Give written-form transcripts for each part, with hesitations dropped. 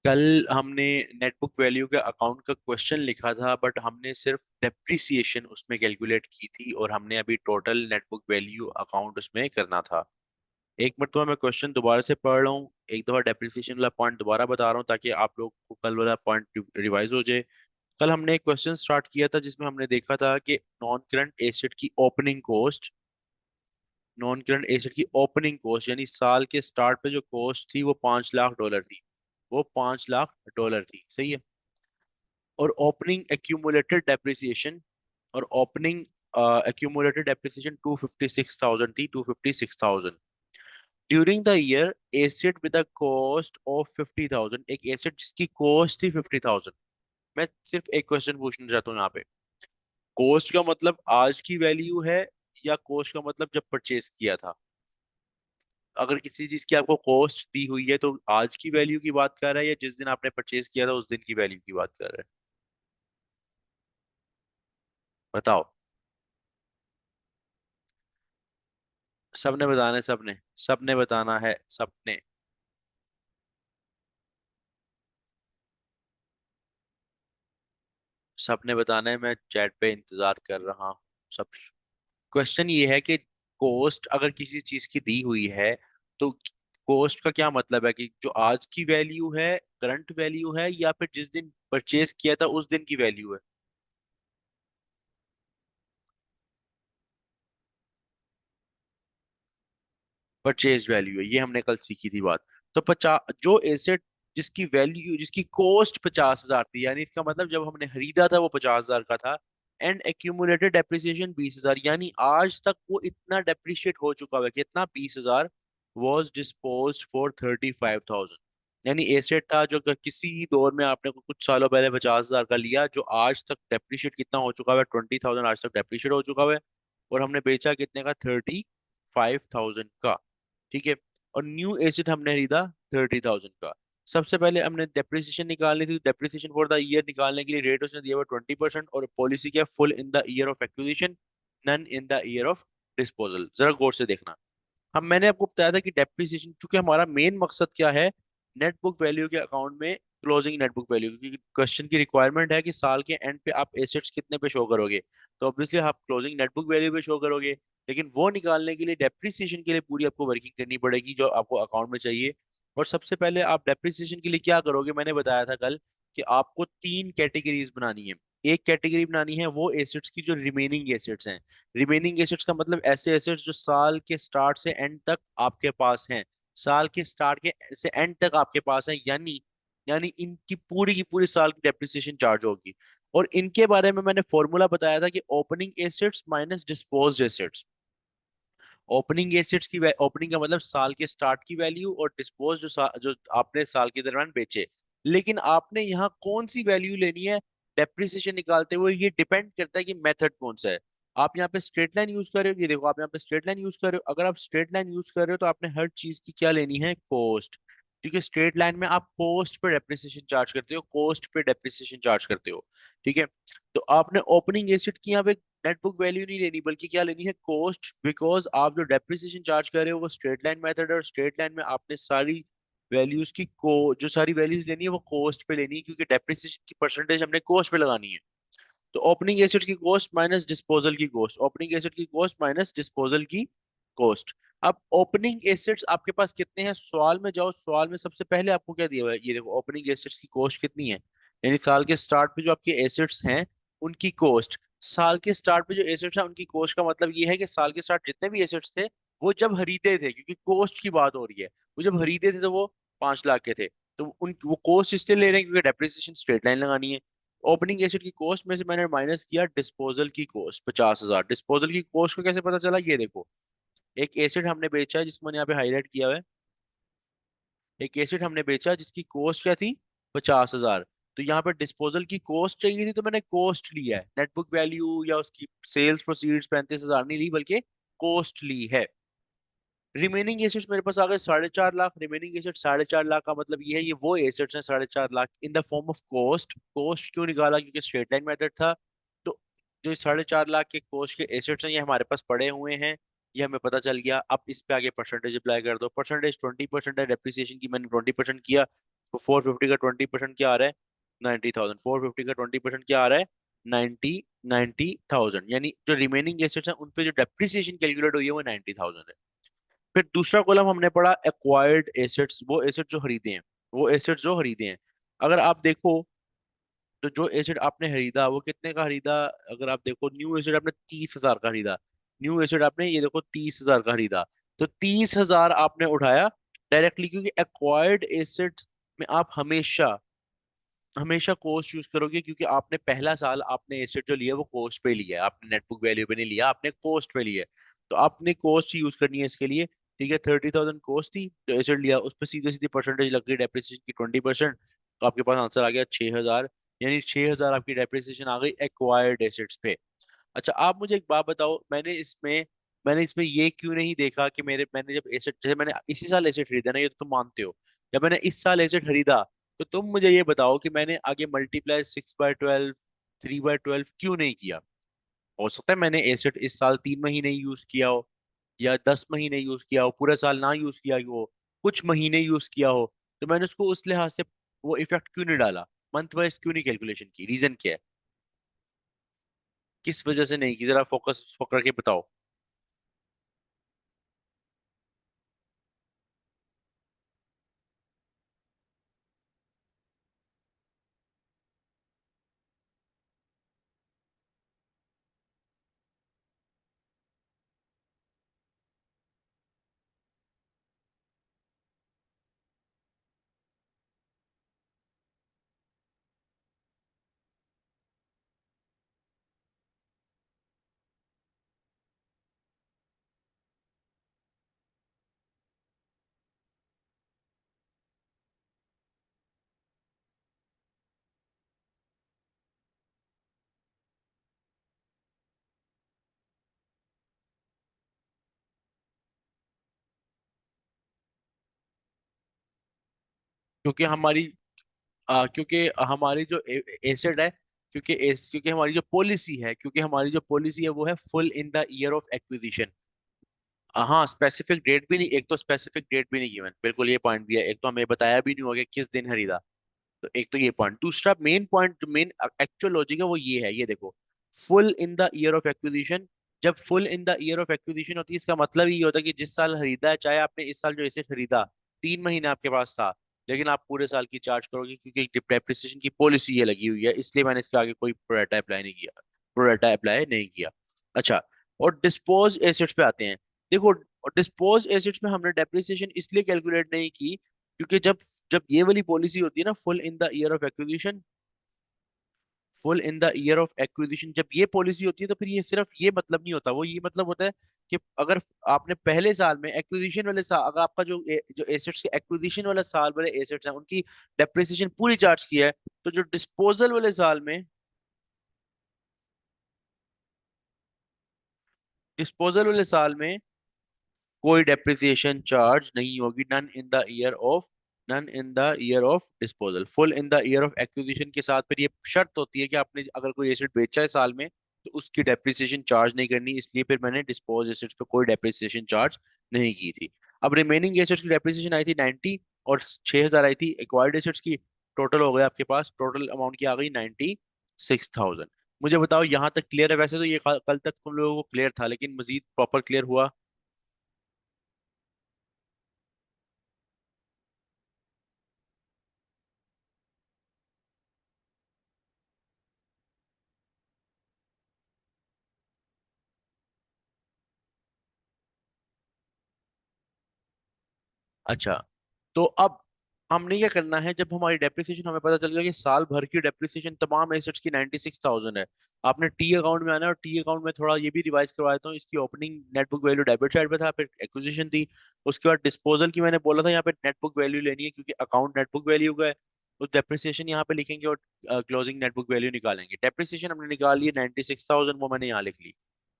कल हमने net book value के अकाउंट का क्वेश्चन लिखा था, बट हमने सिर्फ डेप्रिसिएशन उसमें कैलकुलेट की थी और हमने अभी टोटल नेटबुक वैल्यू अकाउंट उसमें करना था। एक मरतबा मैं क्वेश्चन दोबारा से पढ़ रहा हूँ, एक दफा डेप्रिसिएशन वाला पॉइंट दोबारा बता रहा हूँ ताकि आप लोग को कल वाला पॉइंट रिवाइज हो जाए। कल हमने एक क्वेश्चन स्टार्ट किया था जिसमें हमने देखा था कि नॉन करंट एसेट की ओपनिंग कॉस्ट यानी साल के स्टार्ट पे जो कॉस्ट थी वो $5 लाख थी। वो $5 लाख थी, सही है। और ओपनिंग एक्यूमुलेटेड डेप्रिसिएशन और ओपनिंग एक्यूमुलेटेड डेप्रिसिएशन 256,000 थी, 256,000 during the year. Asset with the cost of 50,000, एक एसेट जिसकी कॉस्ट थी 50,000। मैं सिर्फ एक क्वेश्चन पूछना चाहता हूँ यहाँ पे। कॉस्ट का मतलब आज की वैल्यू है या कॉस्ट का मतलब जब परचेज किया था? अगर किसी चीज की आपको कॉस्ट दी हुई है तो आज की वैल्यू की बात कर रहा है या जिस दिन आपने परचेज किया था उस दिन की वैल्यू की बात कर रहा है? बताओ। सबने बताना है, सबने बताना है, सबने। सबने बताना है, मैं चैट पे इंतजार कर रहा हूँ। सब। क्वेश्चन ये है कि कॉस्ट अगर किसी चीज की दी हुई है तो कॉस्ट का क्या मतलब है कि जो आज की वैल्यू है, करंट वैल्यू है, या फिर जिस दिन परचेज किया था उस दिन की वैल्यू है? परचेज वैल्यू है, ये हमने कल सीखी थी बात। तो 50 जो एसेट जिसकी वैल्यू जिसकी कॉस्ट 50,000 थी, यानी इसका मतलब जब हमने खरीदा था वो 50,000 का था। एंड एक्यूमुलेटेड डेप्रिसिएशन 20,000, यानी आज तक वो इतना डेप्रिशिएट हो चुका है, कितना? 20,000। Was dispose for 35,000। यानी एसेट था जो कि किसी दौर में आपने कुछ सालों पहले 50,000 का लिया, जो आज तक डेप्रिशिएट कितना हो चुका है? 20,000 आज तक डेप्रिशिएट हो चुका है। और हमने बेचा कितने का? 35,000 का। ठीक है। और न्यू एसेट हमने खरीदा 30,000 का। सबसे पहले हमने डेप्रिसिएशन निकालनी थी। डेप्रिसिएशन फॉर द ईयर निकालने के लिए रेट उसने दिया हुआ 20%, और पॉलिसी क्या? Full in the year of acquisition, none in the year of disposal. जरा गौर से देखना। हम मैंने आपको बताया था कि डेप्रिसिएशन, चूंकि हमारा मेन मकसद क्या है नेट बुक वैल्यू के अकाउंट में, क्लोजिंग नेट बुक वैल्यू, क्योंकि क्वेश्चन की रिक्वायरमेंट है कि साल के एंड पे आप एसेट्स कितने पे शो करोगे। तो ऑब्वियसली आप क्लोजिंग नेट बुक वैल्यू पे शो करोगे। लेकिन वो निकालने के लिए डेप्रिसिएशन के लिए पूरी आपको वर्किंग करनी पड़ेगी जो आपको अकाउंट में चाहिए। और सबसे पहले आप डेप्रिसिएशन के लिए क्या करोगे, मैंने बताया था कल कि आपको तीन कैटेगरीज बनानी है। एक कैटेगरी बनानी है वो एसेट्स की जो रिमेनिंग एसेट्स हैं। रिमेनिंग एसेट्स का मतलब ऐसे एसेट्स जो साल के स्टार्ट से एंड तक आपके पास हैं। साल के स्टार्ट के से एंड तक आपके पास है, यानी यानी इनकी पूरी की पूरी साल की डेप्रिसिएशन चार्ज होगी। और इनके बारे में मैंने फॉर्मूला बताया था कि opening assets minus disposed assets. Opening assets की ओपनिंग का मतलब साल के स्टार्ट की वैल्यू, और डिस्पोज जो आपने साल के दरमियान बेचे। लेकिन आपने यहाँ कौन सी वैल्यू लेनी है डेप्रिसिएशन निकालते हुए, ये डिपेंड करता है कि मेथड कौन सा है। आप यहाँ पे स्ट्रेट लाइन यूज कर रहे हो, ये देखो आप यहाँ पे स्ट्रेट लाइन यूज कर रहे हो। अगर आप स्ट्रेट लाइन यूज कर रहे हो तो आपने हर चीज की क्या लेनी है? कॉस्ट। क्योंकि स्ट्रेट लाइन में आप कॉस्ट पे डेप्रिसिएशन चार्ज करते हो, कॉस्ट पे डेप्रिसिएशन चार्ज करते हो। ठीक है। तो आपने ओपनिंग एसेट की यहाँ पे नेट बुक वैल्यू नहीं लेनी, बल्कि क्या लेनी है? कॉस्ट। बिकॉज आप जो डेप्रिसिएशन चार्ज कर रहे हो वो स्ट्रेट लाइन मेथड है, और स्ट्रेट लाइन में आपने सारी वैल्यूज की को जो सारी वैल्यूज लेनी है वो कॉस्ट पे लेनी है, क्योंकि डेप्रिसिएशन की परसेंटेज हमने कॉस्ट पे लगानी है। तो ओपनिंग एसेट की कॉस्ट माइनस डिस्पोजल की कॉस्ट, ओपनिंग एसेट की कॉस्ट माइनस डिस्पोजल की कॉस्ट। अब ओपनिंग एसेट्स आपके पास कितने हैं? सवाल में जाओ, सवाल में सबसे पहले आपको क्या दिया हुआ है? ये देखो ओपनिंग एसेट्स की कॉस्ट कितनी है, यानी साल के स्टार्ट पे जो आपके एसेट्स हैं उनकी कॉस्ट। साल के स्टार्ट पे जो एसेट्स हैं उनकी कॉस्ट का मतलब ये है कि साल के स्टार्ट जितने भी एसेट्स थे वो जब खरीदे थे, क्योंकि कॉस्ट की बात हो रही है, वो जब खरीदे थे तो वो 5 लाख के थे। तो उन वो कॉस्ट इसलिए ले रहे हैं क्योंकि डेप्रिसिएशन स्ट्रेट लाइन लगानी है। ओपनिंग एसेट की कॉस्ट में से मैंने माइनस किया डिस्पोजल की कॉस्ट 50,000। डिस्पोजल की कॉस्ट को कैसे पता चला? ये देखो, एक एसेट हमने बेचा है जिसको मैंने यहाँ पे हाईलाइट किया हुआ है। एक एसेट हमने बेचा जिसकी कॉस्ट क्या थी? 50,000। तो यहाँ पे डिस्पोजल की कॉस्ट चाहिए थी तो मैंने कॉस्ट लिया है, नेट बुक वैल्यू या उसकी सेल्स प्रोसीड्स 35,000 नहीं ली, बल्कि कॉस्ट ली है। रिमेनिंग एसेट्स मेरे पास आ गए 4.5 लाख। रिमेनिंग एसेट 4.5 लाख का मतलब ये है, ये वो एसेट्स हैं 4.5 lakh in the form of cost. Cost क्यों निकाला? क्योंकि स्ट्रेट लाइन मेथड था। तो जो 4.5 लाख के कॉस्ट के एसेट्स हैं ये हमारे पास पड़े हुए हैं, ये हमें पता चल गया। अब इस पे आगे परसेंटेज अप्लाई कर दो। परसेंटेज 20% है, डेप्रिसिएशन की मैंने 20% किया। तो 450 का 20% क्या आ रहा है? 90,000। 450 का 20% क्या आ रहा है? 90,000। यानी जो रिमेनिंग एसेट्स हैं उन पे जो डेप्रिसिएशन कैलकुलेट हुई है वो 90,000 है। फिर दूसरा कॉलम हमने पढ़ा एक्वायर्ड एसेट्स, वो एसेट जो खरीदे हैं, वो एसेट्स जो खरीदे हैं। अगर आप देखो तो जो एसेट आपने खरीदा वो कितने का खरीदा? अगर आप देखो न्यू एसेट आपने 30,000 का खरीदा। न्यू एसेट आपने ये देखो 30,000 का खरीदा। तो 30,000 आपने उठाया डायरेक्टली, क्योंकि एक्वायर्ड एसेट में आप हमेशा हमेशा कॉस्ट यूज करोगे, क्योंकि आपने पहला साल आपने एसेट जो लिया वो कॉस्ट पे लिया है, आपने नेट बुक वैल्यू पे नहीं लिया, आपने कॉस्ट पे लिया है। तो आपने कॉस्ट यूज करनी है इसके लिए। ठीक है, 30,000 कॉस्ट थी तो एसेट लिया, उस पर सीधे सीधी परसेंटेज लग गई डेप्रिसिएशन की 20%। तो आपके पास आंसर आ गया 6,000। यानी 6,000 आपकी डेप्रिसिएशन आ गई एक्वायर्ड एसेट्स पे। अच्छा, आप मुझे एक बात बताओ, मैंने इसमें ये क्यों नहीं देखा कि मैंने जब एसेट, जैसे मैंने इसी साल एसेट खरीदा ना, ये तो तुम मानते हो, जब मैंने इस साल एसेट खरीदा, तो तुम मुझे ये बताओ कि मैंने आगे मल्टीप्लाई 6/12, 3/12 क्यों नहीं किया? हो सकता है मैंने एसेट इस साल 3 महीने यूज किया हो, या 10 महीने यूज किया हो, पूरा साल ना यूज किया हो, कुछ महीने यूज किया हो। तो मैंने उसको उस लिहाज से वो इफेक्ट क्यों नहीं डाला, मंथ वाइज क्यों नहीं कैलकुलेशन की? रीजन क्या है? किस वजह से नहीं की? जरा फोकस पकड़ के बताओ। क्योंकि हमारी जो एसेट है, क्योंकि हमारी जो पॉलिसी है वो है full in the year of acquisition. हाँ, स्पेसिफिक डेट भी नहीं, एक तो स्पेसिफिक डेट भी नहीं गिवन, बिल्कुल ये पॉइंट भी है। एक तो हमें बताया भी नहीं होगा कि किस दिन खरीदा। तो एक तो ये पॉइंट, दूसरा मेन पॉइंट, जो मेन एक्चुअल लॉजिक है वो ये है, ये देखो, full in the year of acquisition. जब full in the year of acquisition होती है, इसका मतलब ये होता है कि जिस साल खरीदा है, चाहे आपने इस साल जो इसे खरीदा 3 महीने आपके पास था, लेकिन आप पूरे साल की चार्ज करोगे, क्योंकि डेप्रिसिएशन की पॉलिसी ये लगी हुई है, इसलिए मैंने इसके आगे कोई प्रोरेटा अप्लाई नहीं किया। अच्छा, और डिस्पोज एसेट्स पे आते हैं। देखो, डिस्पोज एसेट्स में हमने डेप्रिसिएशन इसलिए कैलकुलेट नहीं की, क्योंकि जब जब ये वाली पॉलिसी होती है ना, full in the year of acquisition, full in the year of acquisition, जब ये पॉलिसी होती है तो फिर ये सिर्फ ये मतलब नहीं होता, वो ये मतलब होता है कि अगर आपने पहले साल में एक्विजिशन वाले साल, अगर आपका जो एसेट्स के एक्विजिशन वाला साल वाले एसेट्स हैं उनकी डेप्रिसिएशन पूरी चार्ज की है, तो जो डिस्पोजल वाले साल में, डिस्पोजल वाले साल में कोई डेप्रिसिएशन चार्ज नहीं होगी। None in the year of disposal. Full in the year of acquisition के साथ फिर ये शर्त होती है कि आपने अगर कोई एसेट बेचा है साल में, तो उसकी डेप्रिसिएशन चार्ज नहीं करनी, इसलिए फिर मैंने डिस्पोज एसेट्स पे कोई डेप्रिसिएशन चार्ज नहीं की थी। अब रिमेनिंग एसेट्स की डेप्रिसिएशन आई थी 90, और 6,000 आई थी एक्वायर्ड एसेट्स की। टोटल हो गया आपके पास, टोटल अमाउंट की आ गई 96,000। मुझे बताओ यहाँ तक क्लियर है? वैसे तो ये कल तक तुम लोगों को क्लियर था, लेकिन मजीद प्रॉपर क्लियर हुआ? अच्छा, तो अब हमने क्या करना है, जब हमारी डेप्रिसिएशन हमें पता चल गया कि साल भर की डेप्रिसिएशन तमाम एसेट्स की 96,000 है, आपने टी अकाउंट में आना है। और टी अकाउंट में थोड़ा ये भी रिवाइज करवा देता हूँ, इसकी opening net book value debit side पे था, फिर एक्विजिशन थी, उसके बाद डिस्पोजल की मैंने बोला था यहाँ पे नेट बुक वैल्यू लेनी है, क्योंकि अकाउंट नेट बुक वैल्यू का है। तो डेप्रिसिएशन यहाँ पे लिखेंगे और क्लोजिंग नेट बुक वैल्यू निकालेंगे। डेप्रिसिएशन हमने निकाल ली 96,000, वो मैंने यहाँ लिख ली।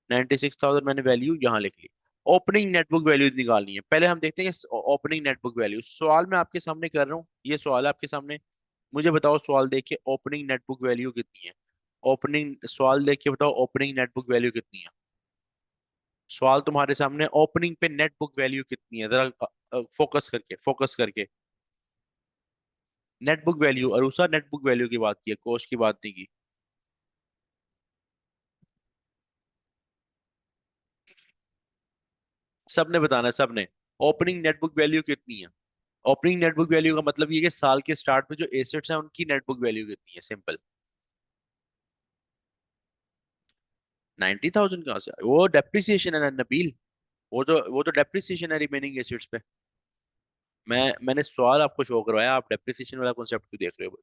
96,000 मैंने वैल्यू यहाँ लिख ली। ओपनिंग नेटबुक वैल्यू निकालनी है, पहले हम देखते हैं कि ओपनिंग नेटबुक वैल्यू, सवाल मैं आपके सामने कर रहा हूँ, ये सवाल है आपके सामने। मुझे बताओ, सवाल देख के ओपनिंग नेटबुक वैल्यू कितनी है? ओपनिंग सवाल देख के बताओ, ओपनिंग नेटबुक वैल्यू कितनी है? सवाल तुम्हारे सामने, ओपनिंग पे नेटबुक वैल्यू कितनी है? जरा फोकस करके, फोकस करके। नेट बुक वैल्यू, और दूसरा नेट बुक वैल्यू की बात की है, कॉस्ट की बात नहीं की। सबने बताना है, सबने। ओपनिंग नेट बुक वैल्यू कितनी है? ओपनिंग नेट बुक वैल्यू का मतलब ये कि साल के स्टार्ट में जो एसेट्स हैं उनकी नेट बुक वैल्यू कितनी है, सिंपल। 90,000 कहाँ से? वो डेप्रिसिएशन है ना नबील। वो तो डेप्रिसिएशन है रिमेनिंग एसेट्स पे। मैंने सवाल आपको शो करवाया, आप डेप्रिसिएशन वाला कॉन्सेप्ट क्यों देख रहे हो?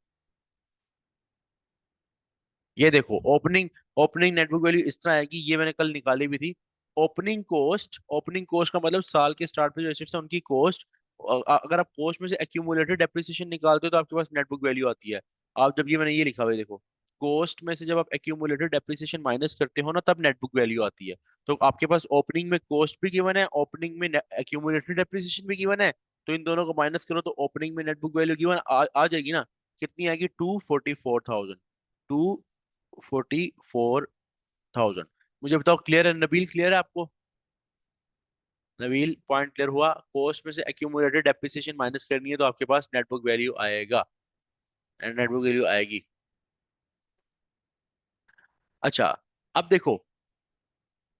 ये देखो, ओपनिंग ओपनिंग नेटवर्क वैल्यू इस तरह है कि ये मैंने कल निकाली भी थी। ओपनिंग कॉस्ट का मतलब साल के स्टार्ट में जो एसेट्स है उनकी कॉस्ट। अगर आप कॉस्ट में से एक्यूमुलेटेड डेप्रिसिएशन निकालते हो तो आपके पास नेटबुक वैल्यू आती है। आप जब, ये मैंने ये लिखा हुआ है देखो, कॉस्ट में से जब आप एक्यूमुलेटेड डेप्रिसिएशन माइनस करते हो ना, तब नेटबुक वैल्यू आती है। तो आपके पास ओपनिंग में कॉस्ट भी गिवन है, ओपनिंग में एक्यूमुलेटेड डेप्रिसिएशन भी गिवन है। तो इन दोनों को माइनस करो तो ओपनिंग में नेटबुक वैल्यू गिवन आ जाएगी ना। कितनी आएगी? 244,000। 244,000। मुझे बताओ, क्लियर है नबील? क्लियर है आपको? नबील, पॉइंट क्लियर हुआ? कॉस्ट में से एक्यूमुलेटेड डेप्रिसिएशन माइनस करनी है तो आपके पास नेटबुक वैल्यू आएगा, एंड नेटबुक वैल्यू आएगी। अच्छा, अब देखो,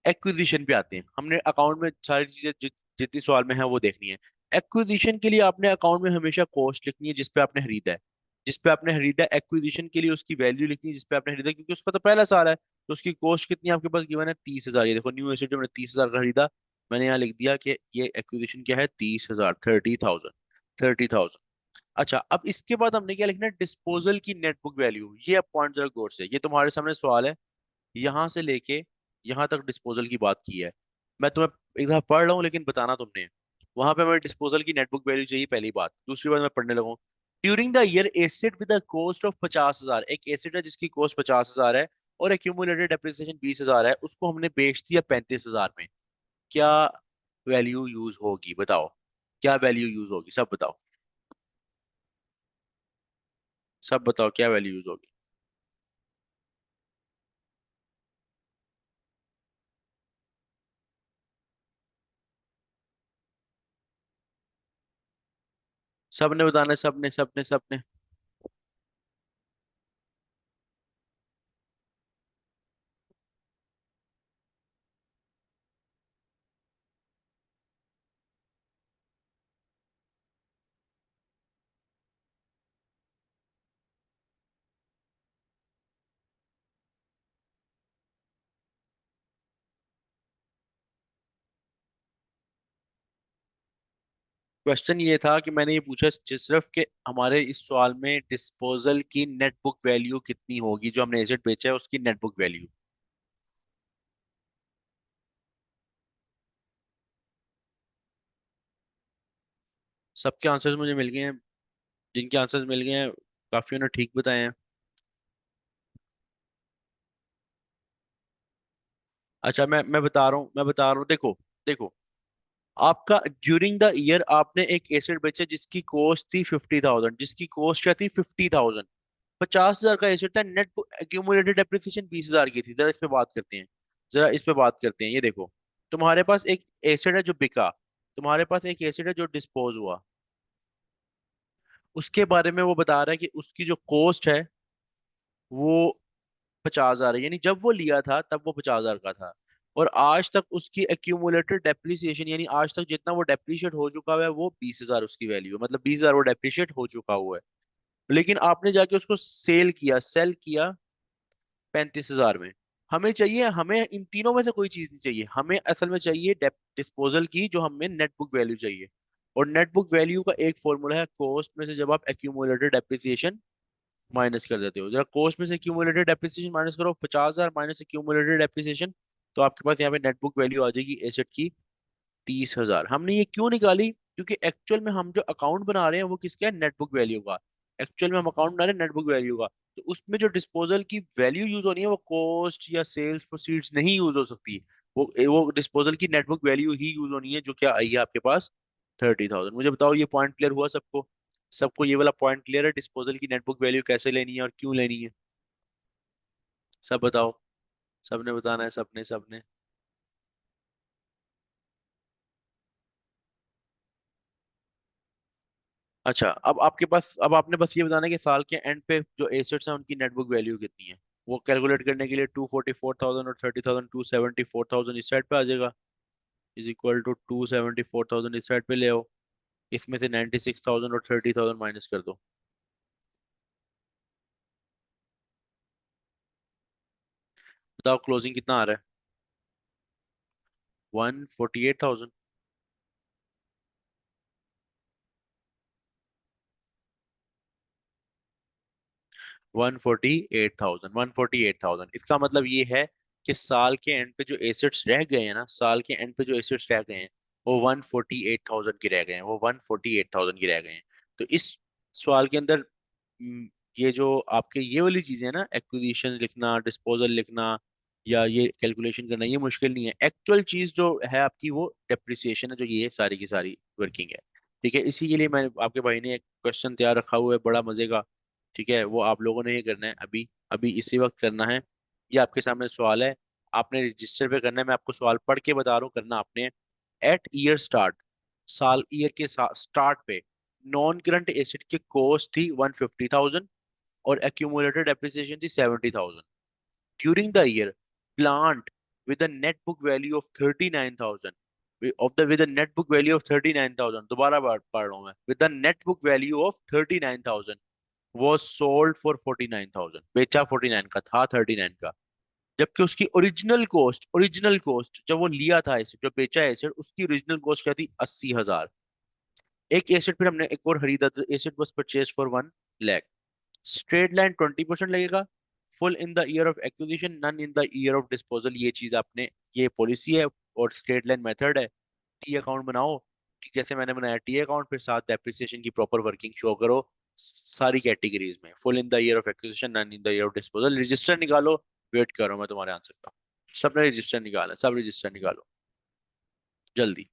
एक्विजिशन पे आते हैं। हमने अकाउंट में सारी चीजें जितनी सवाल में है वो देखनी है। एक्विजिशन के लिए आपने अकाउंट में हमेशा कॉस्ट लिखनी है जिस पे आपने खरीदा है। जिस पे आपने खरीदा है, एक्विजिशन के लिए उसकी वैल्यू लिखनी है जिस पे आपने खरीदा है, क्योंकि उसका तो पहला साल है। तो उसकी कॉस्ट कितनी है आपके पास गिवन है? 30,000। ये देखो, न्यू एसेट जो मैंने 30,000 का खरीदा, मैंने यहाँ लिख दिया कि ये एक्विजिशन क्या है, 30,000, 30,000, 30,000। अच्छा, अब इसके बाद हमने क्या लिखना है? डिस्पोजल की नेट बुक वैल्यू। ये अब पॉइंट जरा गौर से, ये तुम्हारे सामने सवाल है। यहां से लेके यहां तक डिस्पोजल की बात की है। मैं तुम्हें एक बार पढ़ रहा हूँ लेकिन बताना तुमने। वहां पे हमें डिस्पोजल की नेटबुक वैल्यू चाहिए, पहली बात। दूसरी बात मैं पढ़ने लगा हूँ। During the year asset with the cost of 50,000, एक एसेट है जिसकी कॉस्ट 50,000 है और एक्यूमुलेटेड डेप्रिसिएशन 20,000 है, उसको हमने बेच दिया 35,000 में। क्या वैल्यू यूज होगी बताओ? क्या वैल्यू यूज होगी? सब बताओ, सब बताओ, क्या वैल्यू यूज होगी? सबने बताना है, सबने सबने सबने। क्वेश्चन ये था कि मैंने ये पूछा सिर्फ कि हमारे इस सवाल में डिस्पोजल की नेट बुक वैल्यू कितनी होगी, जो हमने एसेट बेचा है उसकी नेट बुक वैल्यू। सबके आंसर्स मुझे मिल गए हैं। जिनके आंसर्स मिल गए हैं, काफी ने ठीक बताए हैं। अच्छा, मैं बता रहा हूँ देखो। देखो, आपका ड्यूरिंग द ईयर आपने एक एसेट बेचा जिसकी कॉस्ट थी 50,000, जिसकी कॉस्ट क्या थी? 50,000। 50,000 का एसेट था, नेट एक्यूमुलेटेड डेप्रिसिएशन 20,000 की थी। जरा इस पे बात करते हैं। जरा इस पे बात करते हैं। ये देखो, तुम्हारे पास एक एसेट है जो बिका, तुम्हारे पास एक एसेट है जो डिस्पोज हुआ। उसके बारे में वो बता रहा है कि उसकी जो कॉस्ट है वो 50,000 है, यानी जब वो लिया था तब वो 50,000 का था। और आज तक उसकी एक्यूमुलेटेड डेप्रिसिएशन, यानी आज तक जितना वो डेप्रिशिएट हो चुका हुआ है वो 20,000 उसकी वैल्यू है, मतलब 20,000 वो डेप्रिशिएट हो चुका हुआ है। लेकिन आपने जाके उसको सेल किया 35,000 में। हमें इन तीनों में से कोई चीज नहीं चाहिए, हमें असल में चाहिए डिस्पोजल की, जो हमें नेट बुक वैल्यू चाहिए। और नेट बुक वैल्यू का एक फॉर्मूला है, कॉस्ट में से जब आप एक्यूमुलेटेड डेप्रिसिएशन माइनस कर देते हो। जरा कॉस्ट में से एक्यूमुलेटेड डेप्रिसिएशन माइनस करो, 50,000 माइनस एक्यूमुलेटेड डेप्रिसिएशन, तो आपके पास यहाँ पे नेट बुक वैल्यू आ जाएगी एसेट की 30,000। हमने ये क्यों निकाली? क्योंकि एक्चुअल में हम जो अकाउंट बना रहे हैं वो किसका है? नेट बुक वैल्यू का। एक्चुअल में हम अकाउंट बना रहे हैं नेट बुक वैल्यू का। तो उसमें जो डिस्पोजल की वैल्यू यूज होनी है वो कॉस्ट या सेल्स प्रोसीड्स नहीं यूज हो सकती। वो डिस्पोजल की नेट बुक वैल्यू ही यूज होनी है, जो क्या आई है आपके पास? 30,000। मुझे बताओ, ये पॉइंट क्लियर हुआ सबको? सबको ये वाला पॉइंट क्लियर है, डिस्पोजल की नेट बुक वैल्यू कैसे लेनी है और क्यों लेनी है? सब बताओ। सबने बताना है, सबने सबने। अच्छा, अब आपके पास, अब आपने बस ये बताना है कि साल के एंड पे जो एसेट्स हैं उनकी नेटबुक वैल्यू कितनी है। वो कैलकुलेट करने के लिए 244,000 और 30,000, 274,000 इस साइड पे आ जाएगा, इज इक्वल टू 274,000 इस साइड पे ले आओ। इसमें से 96,000 और 30,000 माइनस कर दो। बताओ क्लोजिंग कितना आ रहा है। 148,000। 148,000 इसका मतलब ये है कि साल के एंड पे जो एसेट्स रह गए हैं ना, साल के एंड पे जो एसेट्स रह गए हैं वो 148,000 के रह गए हैं, वो 148,000 के रह गए हैं। तो इस सवाल के अंदर ये जो आपके ये वाली चीजें हैं ना, एक्विजिशन लिखना, डिस्पोजल लिखना, या ये कैलकुलेशन करना, ये मुश्किल नहीं है। एक्चुअल चीज जो है आपकी वो डेप्रिसिएशन है, जो ये सारी की सारी वर्किंग है। ठीक है, इसी के लिए मैं, आपके भाई ने एक क्वेश्चन तैयार रखा हुआ है बड़ा मजे का। ठीक है, वो आप लोगों ने ये करना है अभी, अभी इसी वक्त करना है। ये आपके सामने सवाल है, आपने रजिस्टर पे करना है। मैं आपको सवाल पढ़ के बता रहा हूँ, करना आपने। एट ईयर स्टार्ट, साल ईयर के स्टार्ट पे नॉन करंट एसेट की कॉस्ट थी 150,000 और एक्यूमुलेटेड डेप्रिसिएशन थी 70,000। During the year, plant with a net book value of 39,000, with a net book value of 39,000, दोबारा पढ़ रहा हूँ मैं, with a net book value of 39,000 was sold for 49,000, बेचा 49 का था, 39 का। जबकि उसकी ओरिजिनल कॉस्ट जब वो लिया था एसेट, जो बेचा एसेट, उसकी ओरिजिनल कॉस्ट क्या थी, 80,000। एक एसेट फिर हमने एक और खरीदा, asset was purchase for 1 lakh. Straight line 20% लगेगा, full in the year of acquisition, none in the year of disposal. ये चीज आपने, ये पॉलिसी है और स्ट्रेट लाइन मेथड है। टी अकाउंट बनाओ, कि जैसे मैंने बनाया टी अकाउंट, फिर साथ डेप्रिसिएशन की प्रॉपर वर्किंग शो करो सारी कैटेगरीज में, full in the year of acquisition, none in the year of disposal. Register निकालो, वेट करो मैं तुम्हारे आंसर का। सबने रजिस्टर निकाला, सब रजिस्टर निकालो जल्दी।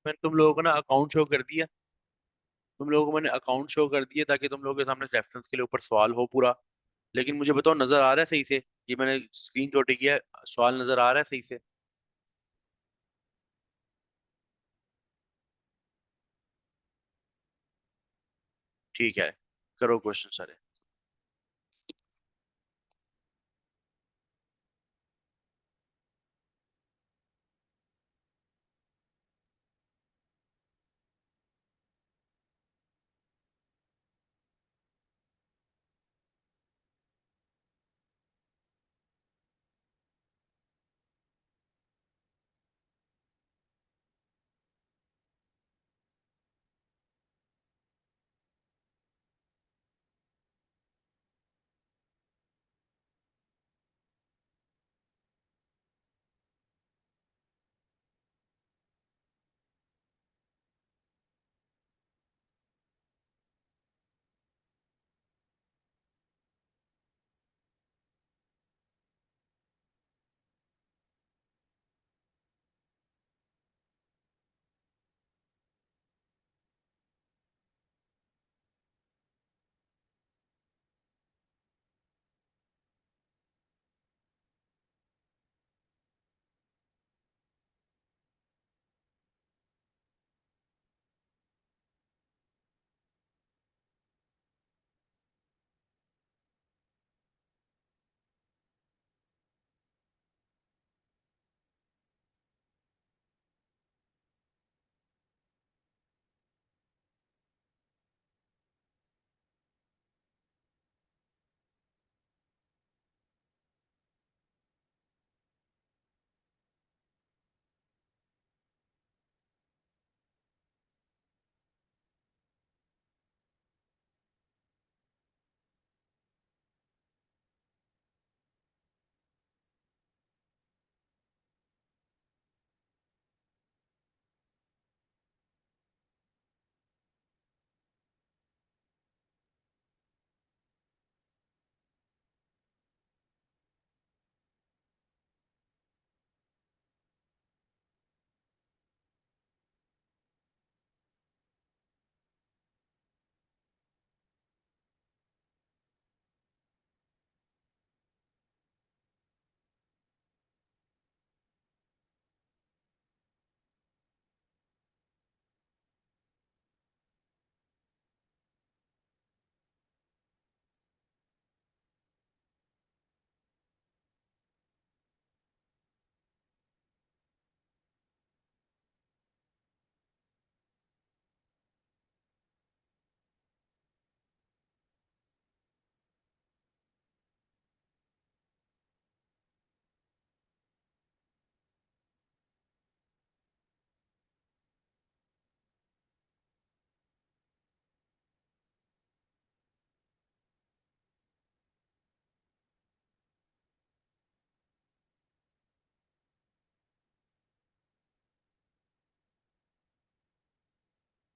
मैंने तुम लोगों को ना अकाउंट शो कर दिया, तुम लोगों को मैंने अकाउंट शो कर दिया ताकि तुम लोगों के सामने रेफरेंस के लिए ऊपर सवाल हो पूरा। लेकिन मुझे बताओ, नजर आ रहा है सही से? ये मैंने स्क्रीन शॉट किया है, सवाल नजर आ रहा है सही से? ठीक है, करो क्वेश्चन सारे।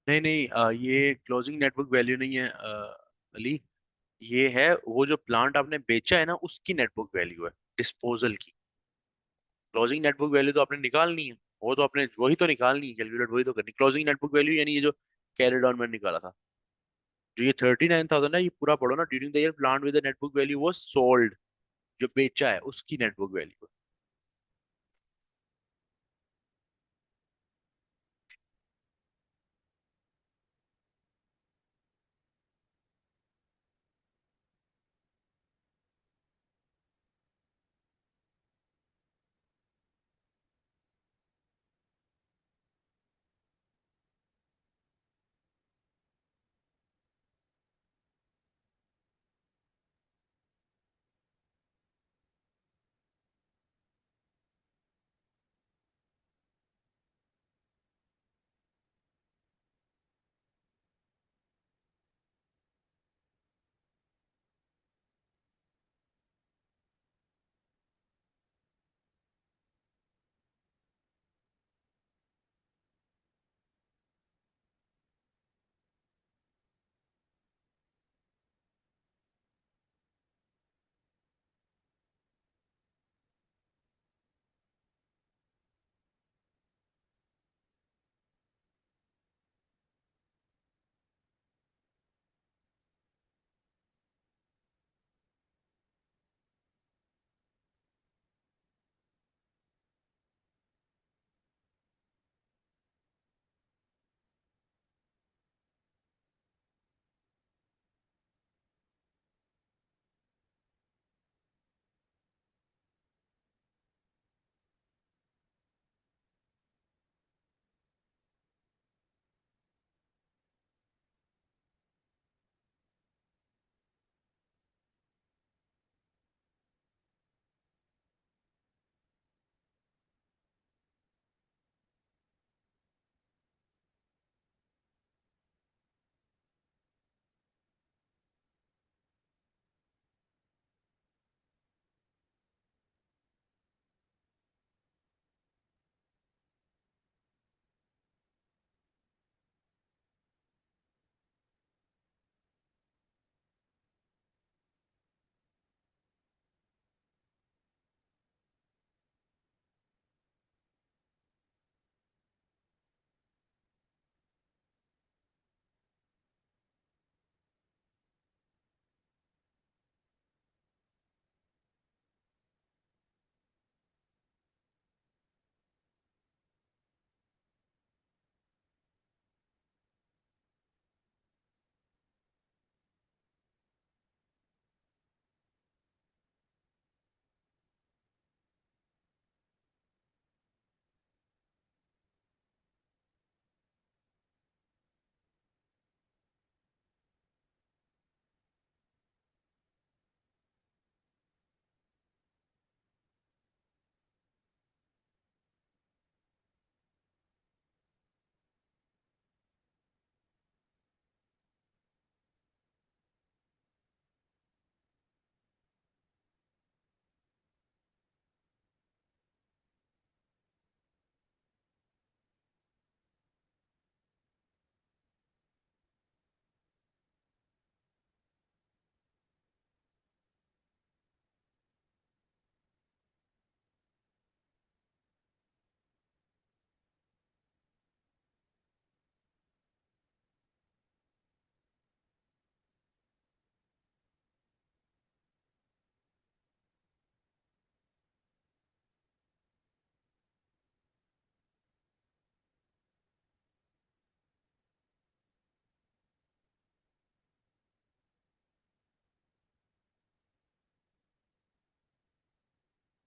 नहीं नहीं, ये क्लोजिंग नेटवर्क वैल्यू नहीं है अली। ये है वो जो प्लांट आपने बेचा है ना, उसकी नेटवर्क वैल्यू है, डिस्पोजल की। क्लोजिंग नेटवर्क वैल्यू तो आपने निकालनी है, वो तो आपने वही तो निकालनी है, कैलकुलेट वही तो करनी। क्लोजिंग नेटवर्क वैल्यू यानी ये जो कैरिड ऑन में निकाला था, जो ये 39,000 है, ये पूरा पढ़ो ना। During the year plant with network value वो सोल्ड, जो बेचा है उसकी नेटवर्क वैल्यू।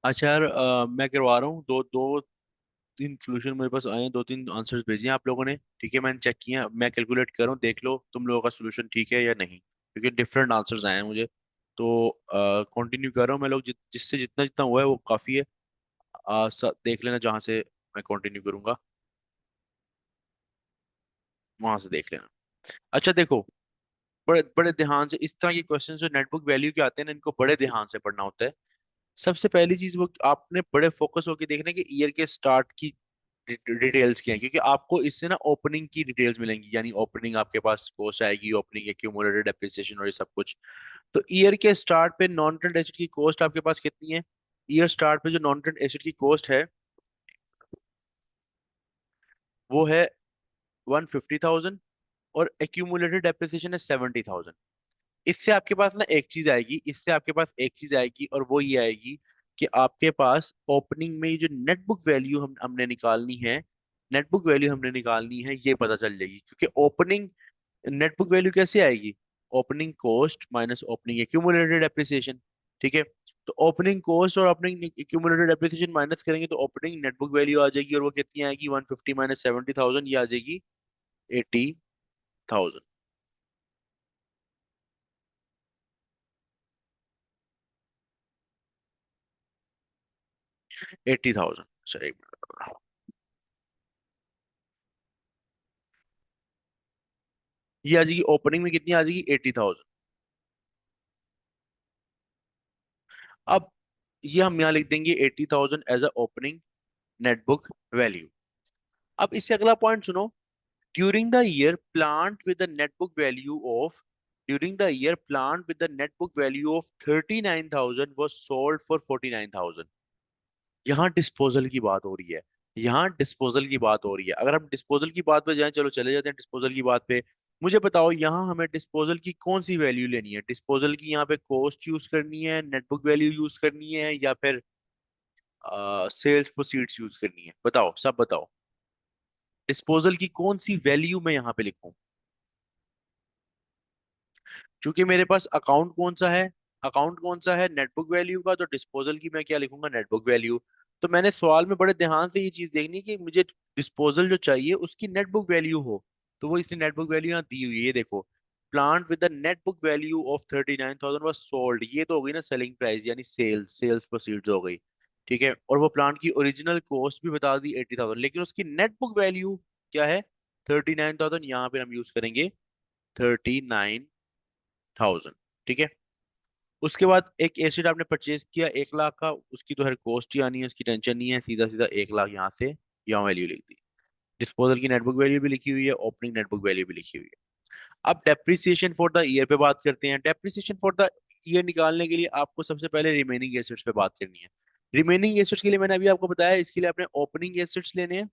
अच्छा यार, मैं करवा रहा हूँ। दो दो तीन सोल्यूशन मेरे पास आए हैं, दो तीन आंसर्स भेजे हैं आप लोगों ने, ठीक है। मैंने चेक किया, मैं कैलकुलेट कर रहा हूँ, देख लो तुम लोगों का सोल्यूशन ठीक है या नहीं, क्योंकि डिफरेंट आंसर्स आए हैं मुझे। तो कंटिन्यू कर रहा हूँ मैं लोग, जिससे जितना जितना हुआ है वो काफ़ी है। देख लेना जहाँ से मैं कंटिन्यू करूंगा, वहां से देख लेना। अच्छा देखो, बड़े बड़े ध्यान से इस तरह के क्वेश्चन जो नेटवर्क वैल्यू के आते हैं ना, इनको बड़े ध्यान से पढ़ना होता है। सबसे पहली चीज वो आपने बड़े फोकस होकर देखना है कि ईयर के स्टार्ट की डिटेल्स क्या है, क्योंकि आपको इससे ना ओपनिंग की डिटेल्स मिलेंगी, यानी ओपनिंग आपके पास कॉस्ट आएगी, ओपनिंग एक्यूमुलेटेड डेप्रिसिएशन और ये सब कुछ। तो ईयर के स्टार्ट पे नॉन करंट एसेट की कॉस्ट आपके पास कितनी है? ईयर स्टार्ट पे जो नॉन करंट एसेट की कॉस्ट है वो है 150,000, और एक्यूमुलेटेड डेप्रिसिएशन है 70,000। इससे आपके पास ना एक चीज आएगी, इससे आपके पास एक चीज आएगी, और वो ये आएगी कि आपके पास ओपनिंग में ये जो नेट बुक वैल्यू हमने निकालनी है, नेट बुक वैल्यू हमने निकालनी है, ये पता चल जाएगी। क्योंकि ओपनिंग नेट बुक वैल्यू कैसे आएगी? Opening cost minus opening accumulated depreciation. ठीक है, तो ओपनिंग कॉस्ट और ओपनिंग एक्यूमुलेटेड डेप्रिसिएशन माइनस करेंगे तो ओपनिंग नेट बुक वैल्यू आ जाएगी, और वो कितनी आएगी? 150 माइनस 70,000, ये आ जाएगी 80,000। 80,000। अच्छा एक मिनट, ये आ जाएगी ओपनिंग में कितनी आ जाएगी? 80,000। अब ये हम यहाँ लिख देंगे 80,000 as a opening net book value. अब इससे अगला पॉइंट सुनो। During the year plant with the net book value of during the year plant with the net book value of 39,000 was sold for 49,000। यहाँ डिस्पोजल की बात हो रही है, यहाँ डिस्पोजल की बात हो रही है। अगर हम डिस्पोजल की बात पे जाएं, चलो चले जाते हैं डिस्पोजल की बात पे। मुझे बताओ यहाँ हमें डिस्पोजल की कौन सी वैल्यू लेनी है? डिस्पोजल की यहाँ पे कॉस्ट यूज करनी है, नेटबुक वैल्यू यूज करनी है, या फिर सेल्स प्रोसीड्स यूज करनी है? बताओ, सब बताओ। डिस्पोजल की कौन सी वैल्यू मैं यहाँ पे लिखूं? क्योंकि मेरे पास अकाउंट कौन सा है? अकाउंट कौन सा है? नेटबुक वैल्यू का। तो डिस्पोजल की मैं क्या लिखूंगा? Net book value. तो मैंने सवाल में बड़े ध्यान से ये चीज देखनी है कि मुझे डिस्पोजल जो चाहिए उसकी नेटबुक वैल्यू हो। तो वो इसने नेटबुक वैल्यू यहाँ दी हुई है, ये देखो। Plant with the net book value of 39,000 was sold, ये तो हो गई ना सेलिंग प्राइस, यानी सेल्स प्रोसीड्स हो गई। ठीक है, और वो प्लांट की ओरिजिनल कॉस्ट भी बता दी 80,000, लेकिन उसकी नेटबुक वैल्यू क्या है? 39,000। यहाँ पे हम यूज करेंगे 39,000। ठीक है, उसके बाद एक एसिड आपने परचेज किया 1 लाख का, उसकी तो हर कॉस्ट ही आनी है, उसकी टेंशन नहीं है, सीधा सीधा 1 लाख यहाँ से यहाँ वैल्यू लिख दी। डिस्पोजल की नेटबुक वैल्यू भी लिखी हुई है, ओपनिंग नेटबुक वैल्यू भी लिखी हुई है। अब डेप्रिसिएशन फॉर द ईयर पे बात करते हैं। डेप्रिसिएशन फॉर द ईयर निकालने के लिए आपको सबसे पहले रिमेनिंग एसेट्स पे बात करनी है। रिमेनिंग एसेट्स के लिए मैंने अभी आपको बताया, इसके लिए आपने ओपनिंग एसेट्स लेने हैं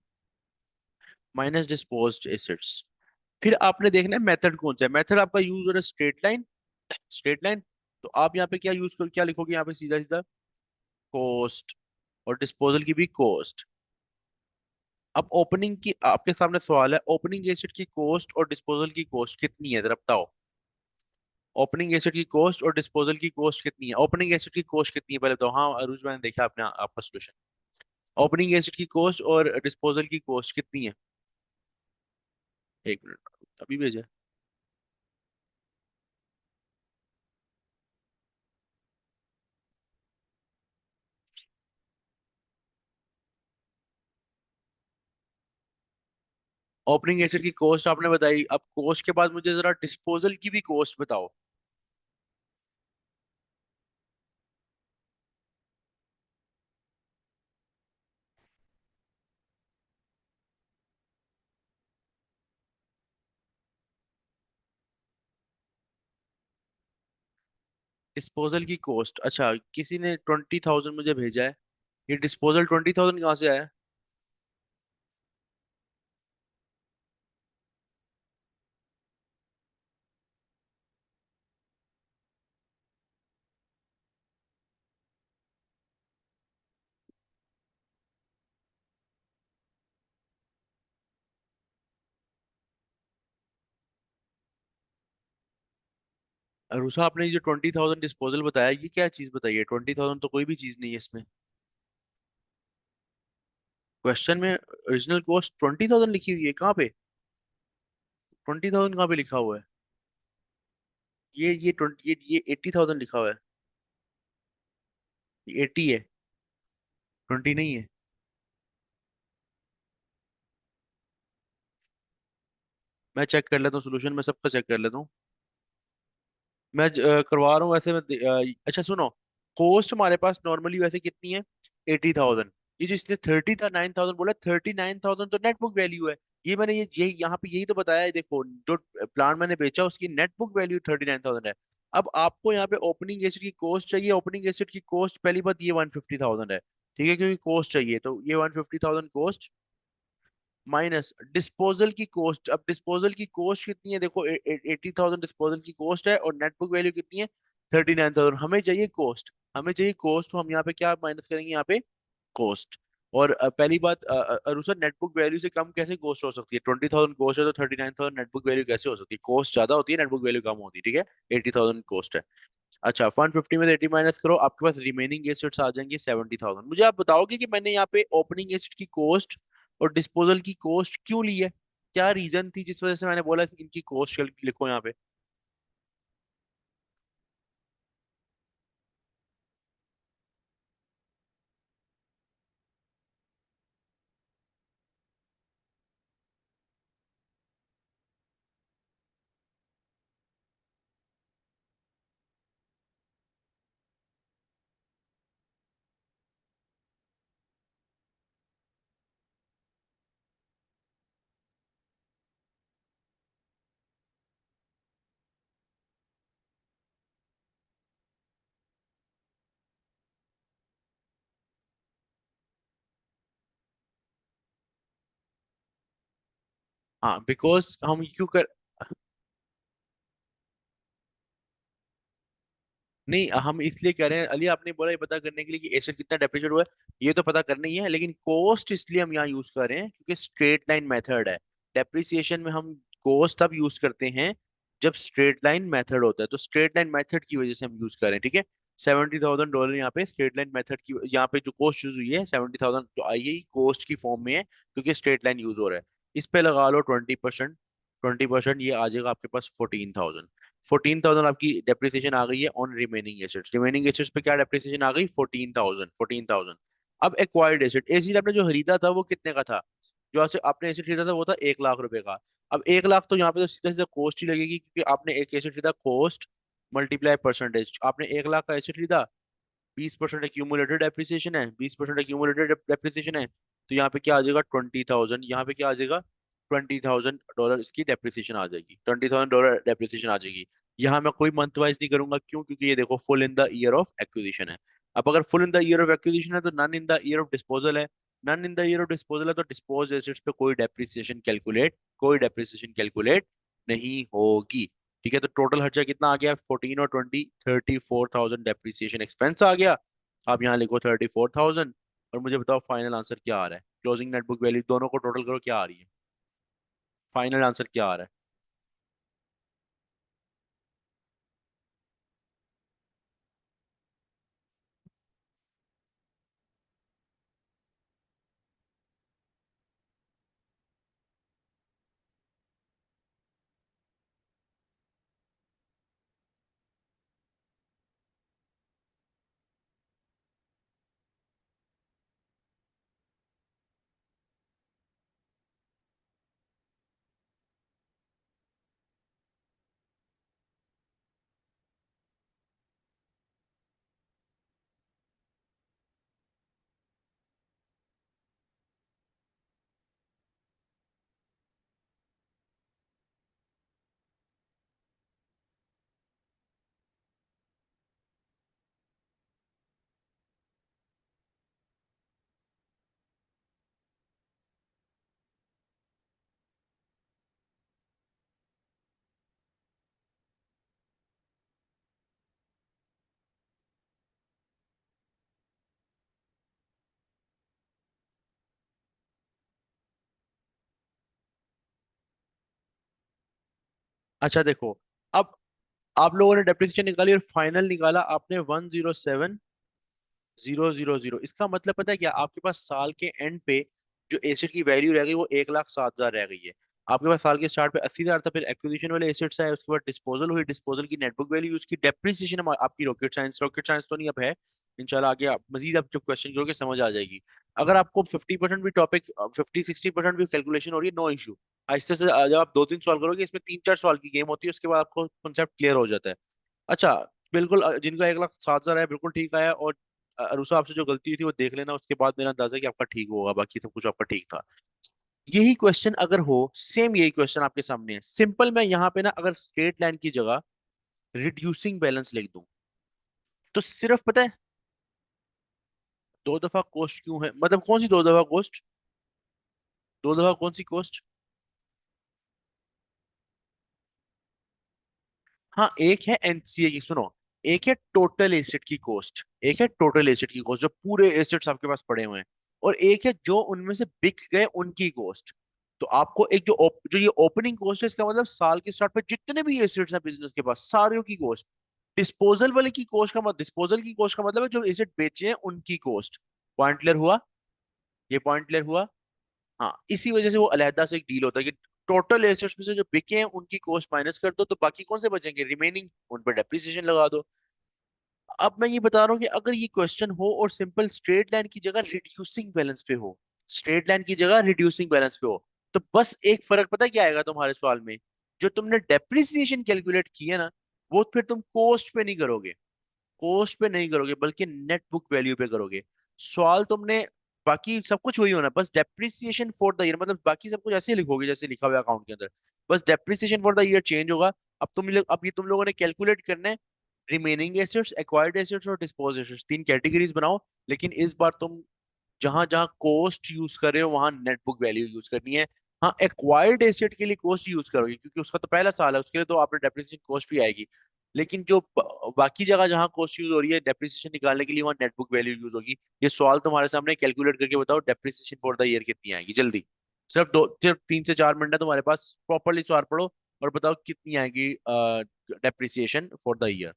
माइनस डिस्पोज्ड एसेट्स। फिर आपने देखना है मेथड कौन सा है। मेथड आपका यूज हो रहा है स्ट्रेट लाइन। स्ट्रेट लाइन, तो आप यहाँ पे क्या यूज कर क्या लिखोगे? यहाँ पे सीधा सीधा कॉस्ट, और डिस्पोजल की भी कॉस्ट। अब ओपनिंग की आपके सामने सवाल है, ओपनिंग एसेट की कॉस्ट और डिस्पोजल की कॉस्ट कितनी है, जरा बताओ। ओपनिंग एसेट की कॉस्ट और डिस्पोजल की कॉस्ट कितनी है? ओपनिंग एसेट की कॉस्ट कितनी है पहले तो? हाँ अरुज, मैंने देखा आपने आपका सोल्यूशन। ओपनिंग एसेट की कॉस्ट और डिस्पोजल की कॉस्ट कितनी है? एक मिनट, अभी भेजा। ओपनिंग एसेट की कॉस्ट आपने बताई, अब कॉस्ट के बाद मुझे जरा डिस्पोजल की भी कॉस्ट बताओ। डिस्पोजल की कॉस्ट, अच्छा किसी ने 20,000 मुझे भेजा है, ये डिस्पोजल 20,000 कहाँ से आया? रूसा, आपने ये जो 20,000 डिस्पोजल बताया, ये क्या चीज बताई है? 20,000 तो कोई भी चीज नहीं है इसमें। क्वेश्चन में ओरिजिनल कॉस्ट 20,000 लिखी हुई है, कहाँ पे? 20,000 कहाँ पे लिखा हुआ है? ये 20, ये 80,000 लिखा हुआ है। ये 80 है, 20 नहीं है। मैं चेक कर लेता हूँ सोल्यूशन, मैं सबका चेक कर लेता हूँ। मैं करवा रहा हूँ वैसे। मैं अच्छा सुनो, कॉस्ट हमारे पास नॉर्मली वैसे कितनी है? 80,000। ये जो इसने 39,000 बोला, 39,000 तो नेट बुक वैल्यू है। ये मैंने ये यहाँ पे यही तो बताया है, देखो जो प्लान मैंने बेचा उसकी नेट बुक वैल्यू 39,000 है। अब आपको यहाँ पे ओपनिंग एसिड की कॉस्ट चाहिए, ओपनिंग एसिड की कॉस्ट पहली बात ये 150,000 है, ठीक है, क्योंकि कॉस्ट चाहिए तो ये 150,000 कॉस्ट माइनस डिस्पोजल की कॉस्ट। अब डिस्पोजल की कॉस्ट कितनी है, देखो 80,000 डिस्पोजल की कॉस्ट है और नेट बुक वैल्यू कितनी है 39,000। हमें चाहिए कॉस्ट, हमें चाहिए कॉस्ट, तो हम यहाँ पे क्या माइनस करेंगे, यहाँ पे कॉस्ट। और पहली बात अरुण नेट बुक वैल्यू से कम कैसे कॉस्ट हो सकती है, 20,000 कॉस्ट है तो 39,000 नेट बुक वैल्यू कैसे हो सकती है, कॉस्ट ज्यादा होती है नेट बुक वैल्यू कम होती है, ठीक है। 80,000 कॉस्ट है। अच्छा 150 में से 80 माइनस करो, आपके पास रिमेनिंग एसेट्स आ जाएंगे 70,000। मुझे आप बताओगे कि मैंने यहाँ पे ओपनिंग एसेट की कॉस्ट और डिस्पोजल की कॉस्ट क्यों ली है, क्या रीजन थी जिस वजह से मैंने बोला कि इनकी कॉस्ट लिखो यहाँ पे। हाँ बिकॉज हम क्यों कर, नहीं हम इसलिए कह रहे हैं अली, आपने बोला ये पता करने के लिए कि एसिड कितना डेप्रेशन हुआ है, ये तो पता करना ही है, लेकिन कॉस्ट इसलिए हम यहाँ यूज कर रहे हैं क्योंकि स्ट्रेट लाइन मेथड है। डेप्रिसिएशन में हम कॉस्ट तब यूज करते हैं जब स्ट्रेट लाइन मेथड होता है, तो स्ट्रेट लाइन मेथड की वजह से हम यूज कर रहे हैं, ठीक है। $70,000 यहाँ पे स्ट्रेट लाइन मेथड की, यहाँ पे जो कॉस्ट यूज हुई है 70,000 तो आई है कॉस्ट की फॉर्म में है क्योंकि स्ट्रेट लाइन यूज हो रहा है। इस पे लगा लो 20%, 20% ये आ जाएगा आपके पास 14,000। 14,000 आपकी डेप्रिसिएशन आ गई है on remaining assets. Remaining assets पे क्या डेप्रिसिएशन आ गई 14,000, 14,000। अब एक्वायर्ड एसेट, एसिड आपने जो खरीदा था वो कितने का था, जो आपने एसिड खरीदा था वो था 1 लाख रुपए का। अब 1 लाख तो यहाँ पे तो सीधा सीधा कॉस्ट ही लगेगी क्योंकि आपने एक एसिड खरीदा, कॉस्ट मल्टीप्लाई परसेंटेज, आपने 1 लाख का एसिड खरीदा, 20% एक्यूमुलेटेड डेप्रिसिएशन है, 20% एक्यूमुलेटेड डेप्रिसिएशन है, तो यहाँ पे क्या आ जाएगा 20,000, यहाँ पे क्या आ जाएगा $20,000 इसकी डेप्रिसिएशन आ जाएगी, $20,000 डेप्रिसिएशन आ जाएगी। यहाँ मैं कोई मंथ वाइज नहीं करूंगा, क्यों, क्योंकि ये देखो full in the year of acquisition है। अब अगर full in the year of acquisition है तो none in the year of disposal है, none in the year of disposal है तो डिस्पोज एसेट्स पे कोई डेप्रिसिएशन कैलकुलेट नहीं होगी, ठीक है। तो टोटल खर्चा कितना आ गया 14 और 20, 34,000 डेप्रिसिएशन एक्सपेंस आ गया। आप यहाँ लिखो 34,000 और मुझे बताओ फाइनल आंसर क्या आ रहा है, क्लोजिंग नेट बुक वैल्यू दोनों को टोटल करो क्या आ रही है, फाइनल आंसर क्या आ रहा है। अच्छा देखो, अब आप लोगों ने डेप्रिसिएशन निकाली और फाइनल निकाला आपने 107,000। इसका मतलब पता है क्या, आपके पास साल के एंड पे जो एसेट की वैल्यू रह गई वो 1,07,000 रह गई है। आपके पास साल के स्टार्ट पे 80,000 था, फिर एक्विजिशन वाले एसेट्स आए, उसके बाद डिस्पोजल हुई, डिस्पोजल की नेटबुक वैल्यू, उसकी डेप्रिसिएशन, आपकी रॉकेट साइंस तो नहीं अब है, इंशाल्लाह आगे आप मजीद आप जब क्वेश्चन करोगे समझ आ जाएगी। अगर आपको 50% भी टॉपिक, 50-60% भी कैलकुलेशन हो रही है, नो इशू, आहिस्ते से जब आप 2-3 सवाल करोगे, इसमें 3-4 सवाल की गेम होती है, उसके बाद आपको कॉन्सेप्ट क्लियर हो जाता है। अच्छा बिल्कुल, जिनका 1,07,000 है बिल्कुल ठीक आया, और अरुषा आपसे जो गलती हुई थी वो देख लेना, उसके बाद मेरा अंदाजा है कि आपका ठीक होगा, बाकी सब कुछ आपका ठीक था। यही क्वेश्चन अगर हो, सेम यही क्वेश्चन आपके सामने है, सिंपल मैं यहाँ पे ना अगर स्ट्रेट लाइन की जगह रिड्यूसिंग बैलेंस लिख दूं, तो सिर्फ पता है दो दफा कोस्ट क्यों है, मतलब कौन सी दो दफा कोस्ट, दो दफा कौन सी कोस्ट? हाँ एक है एनसीए की, सुनो, एक है टोटल एसेट की कॉस्ट, एक है टोटल एसेट की कॉस्ट जो पूरे एसेट्स आपके पास पड़े हुए हैं, और एक है जो उनमें से बिक गए उनकी कॉस्ट। तो आपको एक जो ये ओपनिंग कॉस्ट है, इसका मतलब साल के स्टार्ट पे जितने भी एसेट्स हैं बिजनेस के पास सारे की कॉस्ट। डिस्पोजल वाले की कॉस्ट का मतलब, डिस्पोजल की कॉस्ट का मतलब है जो एसेट बेचे हैं उनकी कॉस्ट। पॉइंट क्लियर हुआ? ये पॉइंट क्लियर हुआ? हाँ, इसी वजह से वो अलहदा से एक डील होता है कि टोटल एसेट्स में से जो बिके हैं उनकी कॉस्ट माइनस कर दो, तो बाकी कौन से बचेंगे, रिमेनिंग, उन पर डेप्रिसिएशन लगा दो। अब मैं ये बता रहा हूँ कि अगर ये क्वेश्चन हो और सिंपल स्ट्रेट लाइन की जगह रिड्यूसिंग बैलेंस पे हो, स्ट्रेट लाइन की जगह रिड्यूसिंग बैलेंस पे हो, तो बस एक फर्क पता है क्या आएगा तुम्हारे सवाल में, जो तुमने डेप्रिसिएशन कैलकुलेट की है ना, वो फिर तुम कॉस्ट पे नहीं करोगे, कॉस्ट पे नहीं करोगे बल्कि नेट बुक वैल्यू पे करोगे। सवाल तुमने, बाकी सब कुछ वही होना, बस डेप्रिसिएशन फॉर द ईयर, मतलब बाकी सब कुछ ऐसे ही लिखोगे जैसे लिखा हुआ अकाउंट के अंदर, बस depreciation for the year change होगा। अब ये तुम लोगों ने कैलकुलेट करना है रिमेनिंग एसेट्स, एक्वायर्ड एसेट्स और डिस्पोज एसेट्स, तीन कैटेगरीज बनाओ। लेकिन इस बार तुम जहां जहां कॉस्ट यूज कर रहे हो वहां नेट बुक वैल्यू यूज करनी है। हाँ, एक्वायर्ड एसेट के लिए कॉस्ट यूज करोगे क्योंकि उसका तो पहला साल है, उसके लिए तो आपने डेप्रिसिएशन कॉस्ट भी आएगी। लेकिन जो बाकी जगह जहाँ कॉस्ट यूज हो रही है डेप्रिसिएशन निकालने के लिए, वहाँ नेट बुक वैल्यू यूज होगी। ये सवाल तुम्हारे सामने, कैलकुलेट करके बताओ डेप्रिसिएशन फॉर द ईयर कितनी आएगी जल्दी। सिर्फ 3 से 4 मिनट है तुम्हारे पास, प्रॉपरली सवाल पढ़ो और बताओ कितनी आएगी डेप्रिसिएशन फॉर द ईयर।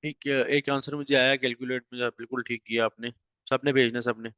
ठीक है, एक आंसर मुझे आया कैलकुलेट में, बिल्कुल ठीक किया आपने। सबने भेजना, सबने।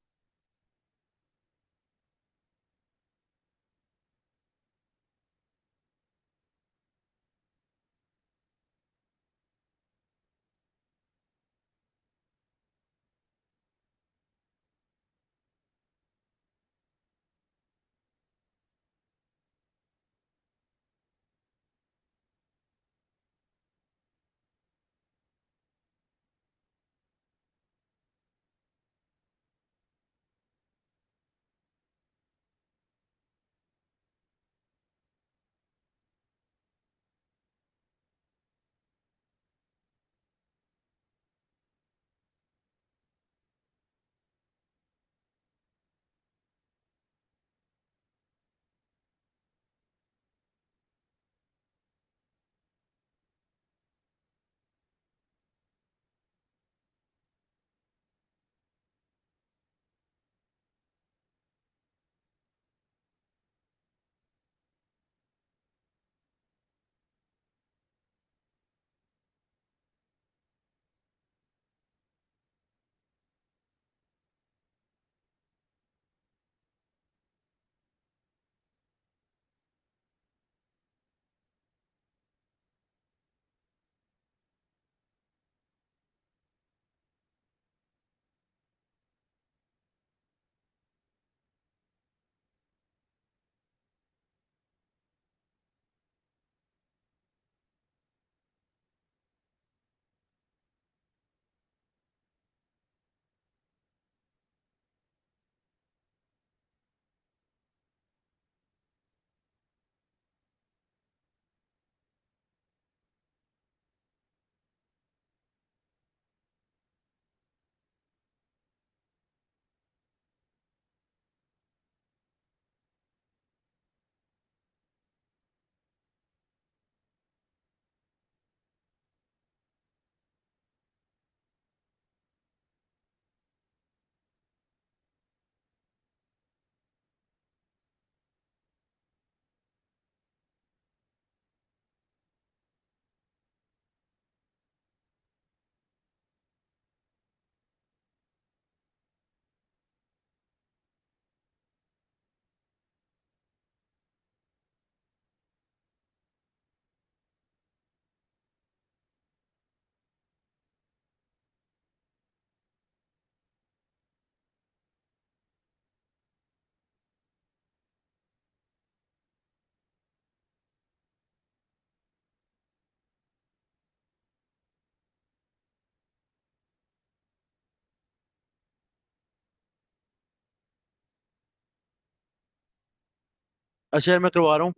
अच्छा यार मैं करवा रहा हूँ,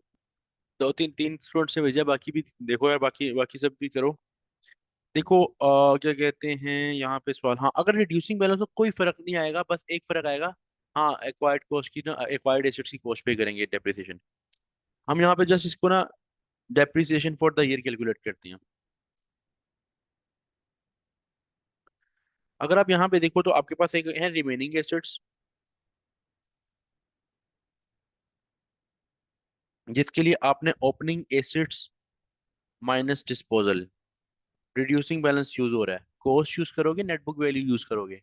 दो तीन तीन स्टूडेंट से भेजा, बाकी भी देखो यार, बाकी बाकी सब भी करो। देखो क्या कहते हैं यहाँ पे सवाल, हाँ अगर रिड्यूसिंग बैलेंस तो कोई फर्क नहीं आएगा, बस एक फर्क आएगा। हाँ एक्वायर्ड कॉस्ट की ना, एक्वायर्ड एसेट्स की कॉस्ट पे करेंगे डेप्रिसिएशन। हम यहाँ पे जस्ट इसको ना depreciation for the year calculate करते हैं। अगर आप यहाँ पे देखो तो आपके पास एक है रिमेनिंग एसेट्स, जिसके लिए आपने opening assets minus disposal, reducing balance use हो रहा है। कॉस्ट यूज करोगे नेट बुक वैल्यू यूज करोगे?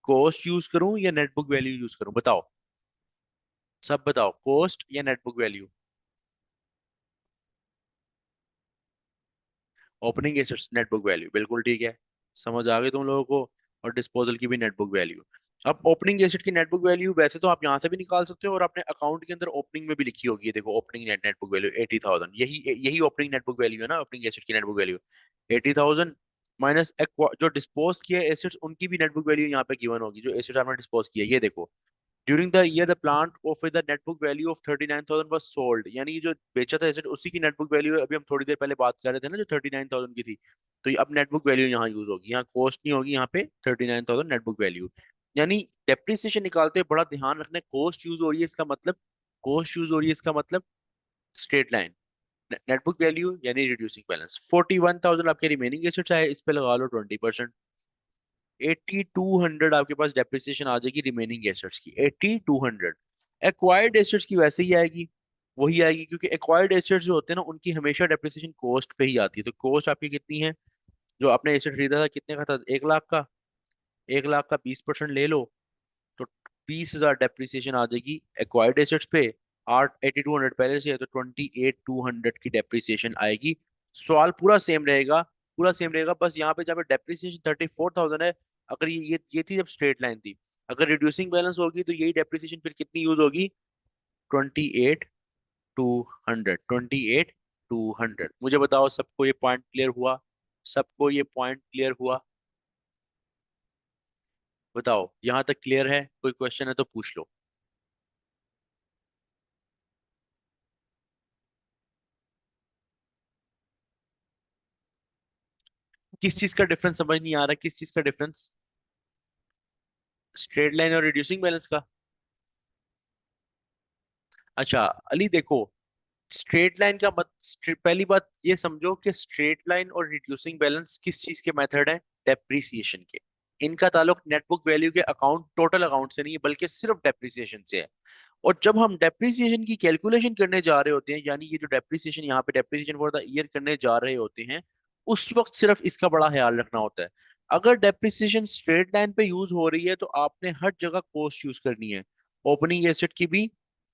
कॉस्ट यूज करूं या नेट बुक वैल्यू यूज करूं, बताओ। सब बताओ, कॉस्ट या net book value? Opening assets net book value, बिल्कुल ठीक है। समझ आ गई तुम लोगों को। और डिस्पोजल की भी नेट बुक वैल्यू। अब ओपनिंग एसेट की नेट बुक वैल्यू वैसे तो आप यहाँ से भी निकाल सकते हो, और अपने अकाउंट के अंदर ओपनिंग में भी लिखी होगी, ये देखो opening net net book value 80,000, यही यही ओपनिंग नेट बुक वैल्यू है ना, ओपनिंग एसेट की नेट बुक वैल्यू 80,000 माइनस जो डिस्पोज किए एसेट्स उनकी भी नेट बुक वैल्यू यहाँ पे गिवन होगी, जो एसेट आपने डिस्पोज किया, ये देखो। During the year the plant of the net book value of 39,000 was sold, यानी ये जो बेचा था एसेट उसी की नेट बुक वैल्यू है। अभी हम थोड़ी देर पहले बात कर रहे थे ना, जो 39,000 की थी। तो ये अब नेट बुक वैल्यू यहाँ यूज होगी, यहाँ कॉस्ट नहीं होगी, यहाँ पे 39,000 नेट बुक वैल्यू। यानी डेप्रिसिएशन निकालते हुए बड़ा ध्यान रखना, कॉस्ट यूज हो रही है इसका मतलब, कॉस्ट यूज हो रही है इसका मतलब straight line. Net book value यानी रिड्यूसिंग बैलेंस, 41,000 आपके रिमेनिंग एसेट्स आए, इस पे लगा लो 20%। 8200 आपके पास डेप्रिसिएशन आ जाएगी रिमेनिंग एसेट्स की, 8200। एक्वायर्ड एसेट्स की वैसे ही आएगी, वही आएगी, क्योंकि एक्वायर्ड एसेट्स जो होते हैं ना उनकी हमेशा डेप्रिसिएशन कॉस्ट पे ही आती है। तो कॉस्ट आपकी कितनी है, जो आपने एसेट खरीदा था कितने का था, 1 लाख का, 1 लाख का 20% ले लो, तो 20,000 डेप्रिसिएशन आ जाएगी एक्वायर्ड एसेट्स पे। 8200 पहले से है, तो 28,200 की डेप्रिसिएशन आएगी। सवाल पूरा सेम रहेगा, पूरा सेम रहेगा, बस यहाँ पे जहाँ पे डेप्रिसिएशन 34,000 है, अगर ये थी जब स्ट्रेट लाइन थी, अगर रिड्यूसिंग बैलेंस होगी तो यही डेप्रिसिएशन फिर कितनी यूज होगी, 28,200, 28,200। मुझे बताओ सबको ये पॉइंट क्लियर हुआ? सबको ये पॉइंट क्लियर हुआ? बताओ यहाँ तक क्लियर है? कोई क्वेश्चन है तो पूछ लो। किस चीज का डिफरेंस समझ नहीं आ रहा, किस चीज का डिफरेंस? स्ट्रेट लाइन और रिड्यूसिंग बैलेंस का? अच्छा अली देखो, स्ट्रेट लाइन का पहली बात ये समझो कि स्ट्रेट लाइन और रिड्यूसिंग बैलेंस किस चीज के मेथड है, डेप्रिसिएशन के। इनका ताल्लुक नेटबुक वैल्यू के अकाउंट, टोटल अकाउंट से नहीं है, बल्कि सिर्फ डेप्रिसिएशन से है। और जब हम डेप्रिसिएशन की कैलकुलेशन करने जा रहे होते हैं, यानी ये जो डेप्रिसिएशन यहाँ पे डेप्रिसिएशन फॉर द ईयर करने जा रहे होते हैं, उस वक्त सिर्फ इसका बड़ा ख्याल रखना होता है। अगर डेप्रिसिएशन स्ट्रेट लाइन पे यूज हो रही है तो आपने हर जगह कॉस्ट यूज करनी है। ओपनिंग एसेट की भी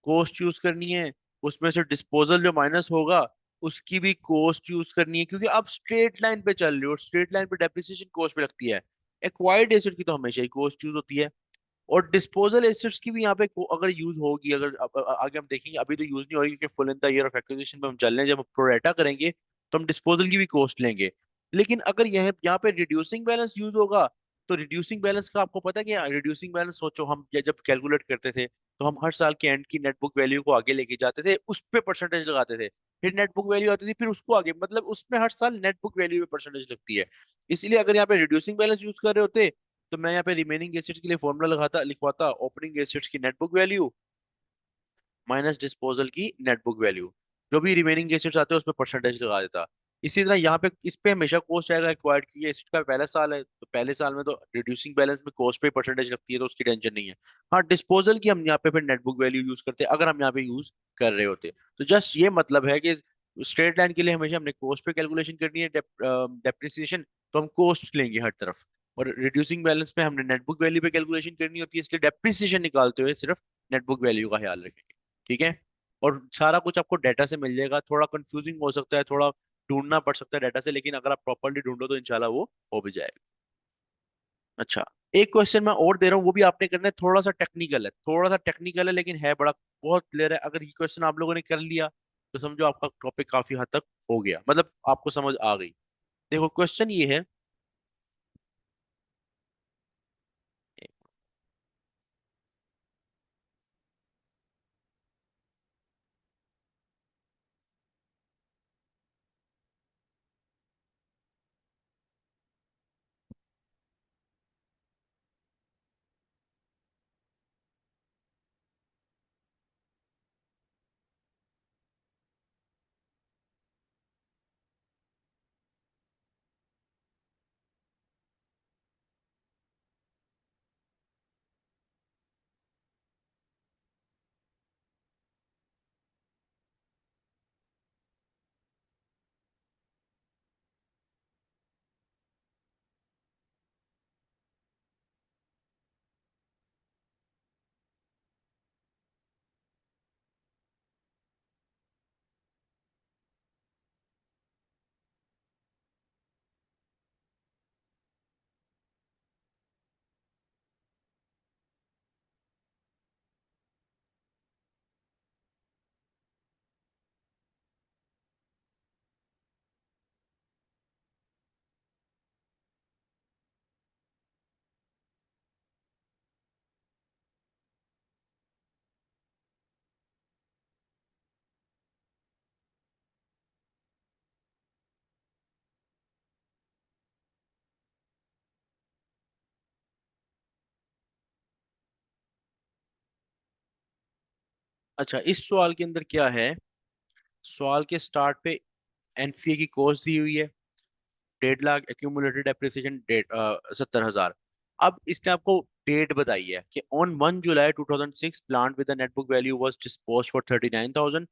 कॉस्ट यूज करनी है, उसमें से डिस्पोजल जो माइनस होगा उसकी भी कॉस्ट यूज करनी है, क्योंकि आप स्ट्रेट लाइन पे चल रहे हो, स्ट्रेट लाइन पे डेप्रिसिएशन कॉस्ट पे लगती है। एक्वायर्ड एसेट की तो हमेशा ही कॉस्ट यूज होती है। और डिस्पोजल एसेट्स की भी यहाँ पे अगर यूज होगी, अगर आगे हम देखेंगे, अभी तो यूज नहीं हो रही क्योंकि full in the year of acquisition पे हम चल रहे हैं, जब हम प्रोरेटा करेंगे तो हम डिस्पोजल की भी कॉस्ट लेंगे। लेकिन अगर यह यहाँ पे रिड्यूसिंग बैलेंस यूज होगा, तो रिड्यूसिंग बैलेंस का आपको पता है कि रिड्यूसिंग बैलेंस सोचो, हम जब कैलकुलेट करते थे तो हम हर साल के एंड की नेट बुक वैल्यू को आगे लेके जाते थे, उस पे परसेंटेज लगाते थे, फिर नेट बुक वैल्यू आती थी, फिर उसको आगे, मतलब उसमें हर साल नेट बुक वैल्यू पे परसेंटेज लगती है। इसलिए अगर यहाँ पे रिड्यूसिंग बैलेंस यूज कर रहे होते, तो मैं यहाँ पे रिमेनिंग एसेट्स के लिए फॉर्मूला लगाता, लिखवाता ओपनिंग एसेट्स की net book value minus disposal की नेट बुक वैल्यू, जो भी रिमेनिंग एसेट्स आते हैं उसमें परसेंटेज लगा देता। इसी तरह यहाँ पे इस पे हमेशा कॉस्ट आएगा एक्वायर्ड की, एसेट का पहला साल है तो पहले साल में तो रिड्यूसिंग बैलेंस में कॉस्ट पे परसेंटेज लगती है, तो उसकी टेंशन नहीं है। हाँ डिस्पोजल की हम यहाँ पे फिर नेट बुक वैल्यू यूज करते हैं, अगर हम यहाँ पे यूज कर रहे होते। तो जस्ट ये मतलब है कि स्ट्रेट लाइन के लिए हमेशा हमने कॉस्ट पे कैलकुलेशन करनी है, डेप्रिसिएशन तो हम कॉस्ट लेंगे हर तरफ। और रिड्यूसिंग बैलेंस में हमने नेट बुक वैल्यू पे कैलकुलेशन करनी होती है, इसलिए डेप्रिसिएशन निकालते हुए सिर्फ नेट बुक वैल्यू का ख्याल रखेंगे। ठीक है? और सारा कुछ आपको डाटा से मिल जाएगा, थोड़ा कंफ्यूजिंग हो सकता है, थोड़ा ढूंढना पड़ सकता है डाटा से, लेकिन अगर आप प्रॉपरली ढूंढो तो इंशाल्लाह वो हो भी जाएगा। अच्छा, एक क्वेश्चन मैं और दे रहा हूँ, वो भी आपने करना है, थोड़ा सा टेक्निकल है, थोड़ा सा टेक्निकल है, लेकिन है बड़ा बहुत क्लियर है। अगर ये क्वेश्चन आप लोगों ने कर लिया तो समझो आपका टॉपिक काफी हद तक हो गया, मतलब आपको समझ आ गई। देखो क्वेश्चन ये है, अच्छा, इस सवाल के अंदर क्या है, सवाल के स्टार्ट पे एनसीए की कॉस्ट दी हुई है 1.5 लाख, एक्यूमुलेटेड डेप्रिसिएशन डेट 70,000। अब इसने आपको डेट बताई है कि on 1 July 2006 plant with net book value was disposed for 39,000,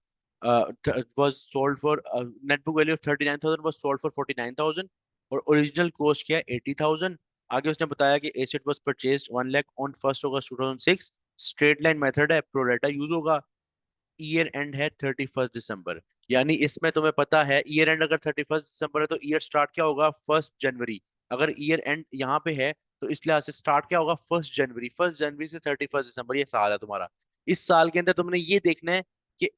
was sold for, net book value of 39,000 was sold for 49,000, और ओरिजिनल कॉस्ट क्या है 80,000। आगे उसने बताया कि asset was purchased 1 lakh on 1 August 2006, straight line method है, प्रोरेटा यूज होगा, year and है 31 दिसंबर। यानी इसमें तुम्हें पता है ईयर एंड अगर 31 दिसंबर है तो ईयर स्टार्ट क्या होगा 1 जनवरी। अगर ईयर एंड यहाँ पे है तो इस लिहाज से स्टार्ट क्या होगा 1 जनवरी, 1 जनवरी से 31 दिसंबर, ये साल है तुम्हारा। इस साल के अंदर तुमने ये देखना है कि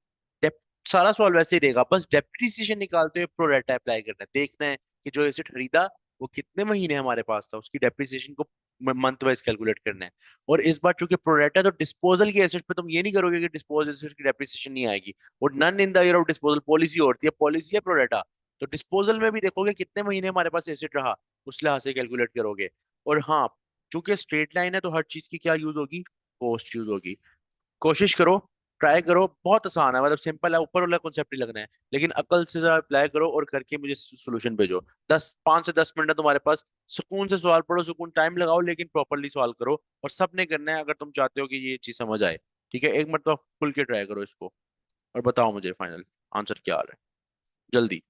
डेप सारा सवाल वैसे ही रहेगा, बस डेप्रिसिएशन निकालते हुए प्रोरेटा अप्लाई करना है, देखना है कि जो एसेट खरीदा वो कितने महीने हमारे पास था, उसकी डेप्रिसिएशन को मंथ वाइज कैलकुलेट करना है। और इस बार चूंकि प्रोरेटा, तो डिस्पोजल के एसेट पे तुम ये नहीं करोगे कि डिस्पोजल एसेट की डेप्रिसिएशन नहीं आएगी, और none in the year of disposal policy होती है, पॉलिसी है प्रोरेटा। तो डिस्पोजल में भी देखोगे कितने महीने हमारे पास एसेट रहा, उस लिहाज से कैलकुलेट करोगे। और हाँ, चूंकि स्ट्रेट लाइन है तो हर चीज की क्या यूज होगी, कॉस्ट यूज होगी। कोशिश करो, ट्राई करो, बहुत आसान है, मतलब सिंपल है, ऊपर वाला कॉन्सेप्ट ही लगना है, लेकिन अकल से जरा अप्लाई करो और करके मुझे सोल्यूशन भेजो। 5 से 10 मिनट है तुम्हारे पास, सुकून से सवाल पढ़ो, सुकून टाइम लगाओ, लेकिन प्रॉपरली सवाल करो, और सबने करना है अगर तुम चाहते हो कि ये चीज समझ आए। ठीक है, एक मरतबा खुल के ट्राई करो इसको, और बताओ मुझे फाइनल आंसर क्या आ रहा है, जल्दी।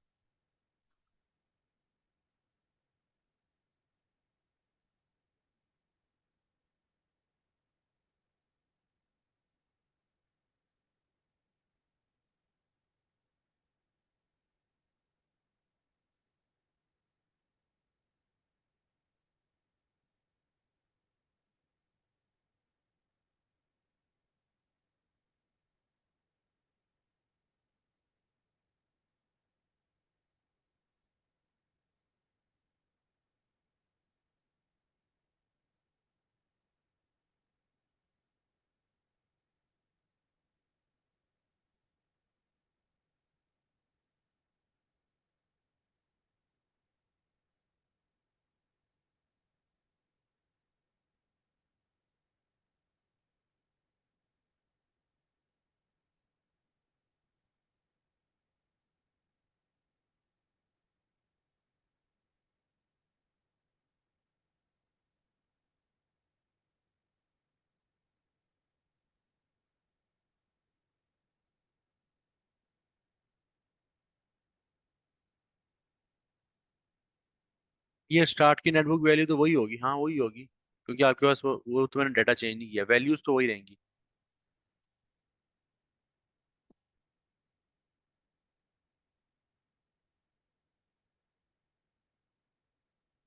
ये स्टार्ट की नेटबुक वैल्यू तो वही होगी, हाँ वही होगी, क्योंकि आपके पास वो तो मैंने डाटा चेंज नहीं किया, वैल्यूज तो वही रहेंगी।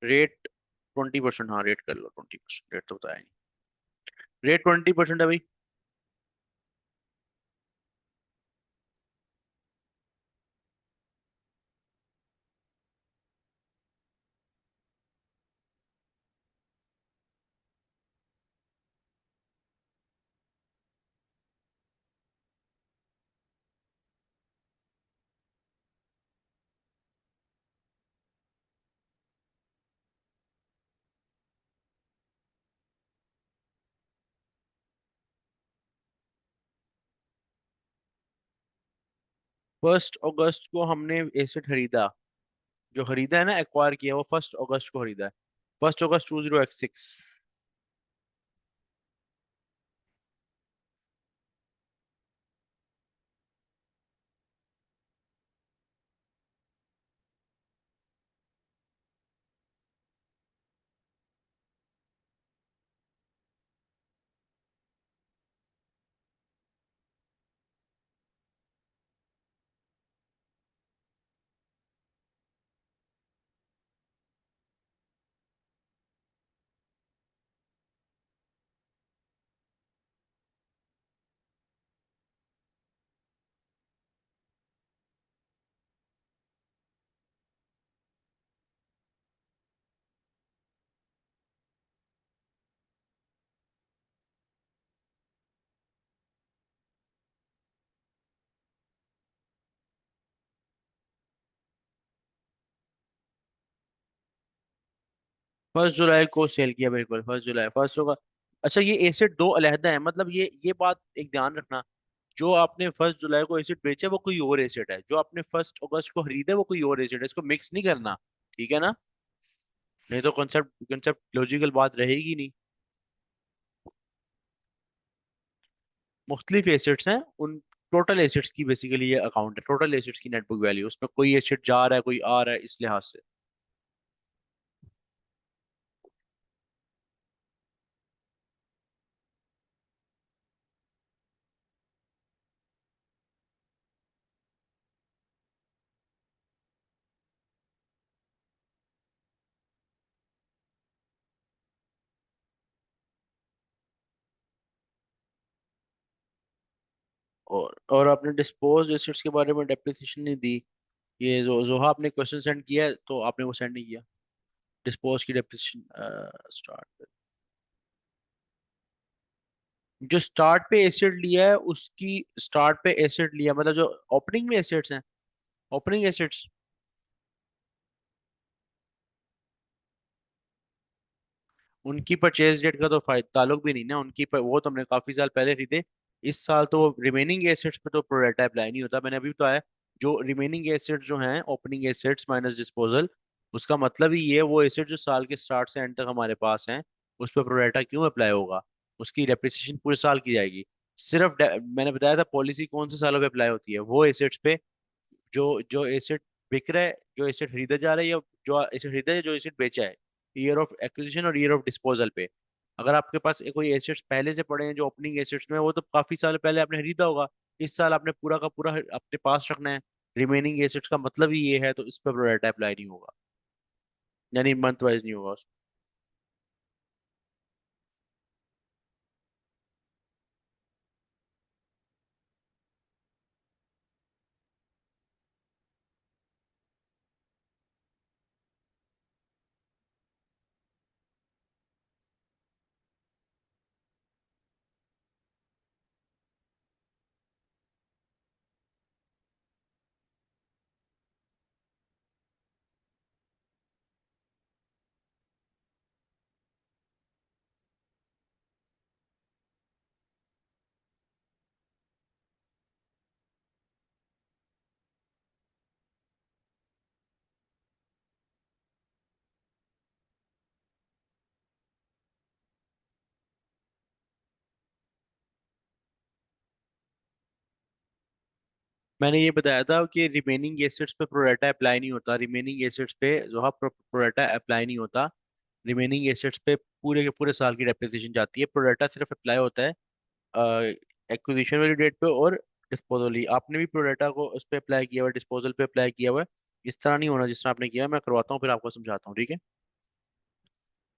रेट 20%, हाँ रेट कर लो 20%, रेट तो बताया नहीं, रेट 20% है भाई। फर्स्ट अगस्त को हमने एसेट खरीदा, जो खरीदा है ना, एक्वायर किया, वो 1 अगस्त को खरीदा है, 1 अगस्त 2006। 1 जुलाई को सेल किया, बिल्कुल 1 जुलाई, फर्स्ट होगा। अच्छा, ये एसेट दो अलहदा है, मतलब ये बात एक ध्यान रखना जो आपने 1 जुलाई को एसेट बेचा वो कोई और एसेट है, जो आपने 1 अगस्त को खरीदा वो कोई और एसेट है, इसको मिक्स नहीं करना। ठीक है ना? नहीं तो कॉन्सेप्ट कॉन्सेप्ट लॉजिकल बात रहेगी नहीं। मुख्तलिफ एसेट्स हैं उन, टोटल एसेट्स की बेसिकली ये अकाउंट है, टोटल एसेट्स की नेट बुक वैल्यू, उसमें कोई एसेट जा रहा है कोई आ रहा है, इस लिहाज से। और आपने डिस्पोज एसेट्स के बारे में डेप्रिसिएशन नहीं दी। ये जो जोहा आपने क्वेश्चन सेंड किया है तो आपने वो सेंड नहीं किया। डिस्पोज की डेप्रिसिएशन स्टार्ट, जो स्टार्ट पे एसेट लिया है उसकी, स्टार्ट पे एसेट लिया मतलब जो ओपनिंग में एसेट्स हैं, ओपनिंग एसेट्स। उनकी परचेज डेट का तो ताल्लुक भी नहीं ना उनकी वो तो हमने काफी साल पहले खरीदे। इस साल तो रिमेनिंग एसेट्स पे तो प्रोरेटा अप्लाई नहीं होता, मैंने अभी बताया। जो रिमेनिंग एसेट्स जो हैं, ओपनिंग एसेट्स माइनस डिस्पोजल, उसका मतलब ही ये है, वो एसेट जो साल के स्टार्ट से एंड तक हमारे पास हैं, उस पर प्रोरेटा क्यों अप्लाई होगा? उसकी डेप्रिसिएशन पूरे साल की जाएगी। सिर्फ मैंने बताया था पॉलिसी कौन से सालों पे अप्लाई होती है, वो एसेट्स पे जो जो एसेट बिक रहा है, जो एसेट खरीदा जा रहा है, या जो एसेट खरीदा है, जो एसेट बेचा है, ईयर ऑफ एक्विजिशन और ईयर ऑफ डिस्पोजल पे। अगर आपके पास कोई एसेट्स पहले से पड़े हैं जो ओपनिंग एसेट्स में, वो तो काफी साल पहले आपने खरीदा होगा, इस साल आपने पूरा का पूरा अपने पास रखना है। रिमेनिंग एसेट्स का मतलब ही ये है, तो इस पर प्रोरेटा अप्लाई नहीं होगा, यानी मंथ वाइज नहीं होगा। मैंने ये बताया था कि रिमेनिंग एसेट्स पे प्रोरेटा अप्लाई नहीं होता, रिमेनिंग एसेट्स पे जो है प्रोरेटा अप्लाई नहीं होता। रिमेनिंग एसेट्स पे पूरे के पूरे साल की डेप्रिसिएशन जाती है, प्रोरेटा सिर्फ अप्लाई होता है एक्विजिशन वाली डेट पे और डिस्पोजल। आपने भी प्रोडेटा को उस पर अप्लाई किया हुआ है, डिस्पोजल पे अप्लाई किया हुआ है। इस तरह नहीं होना जिस तरह आपने किया है। मैं करवाता हूँ फिर आपको समझाता हूँ, ठीक है?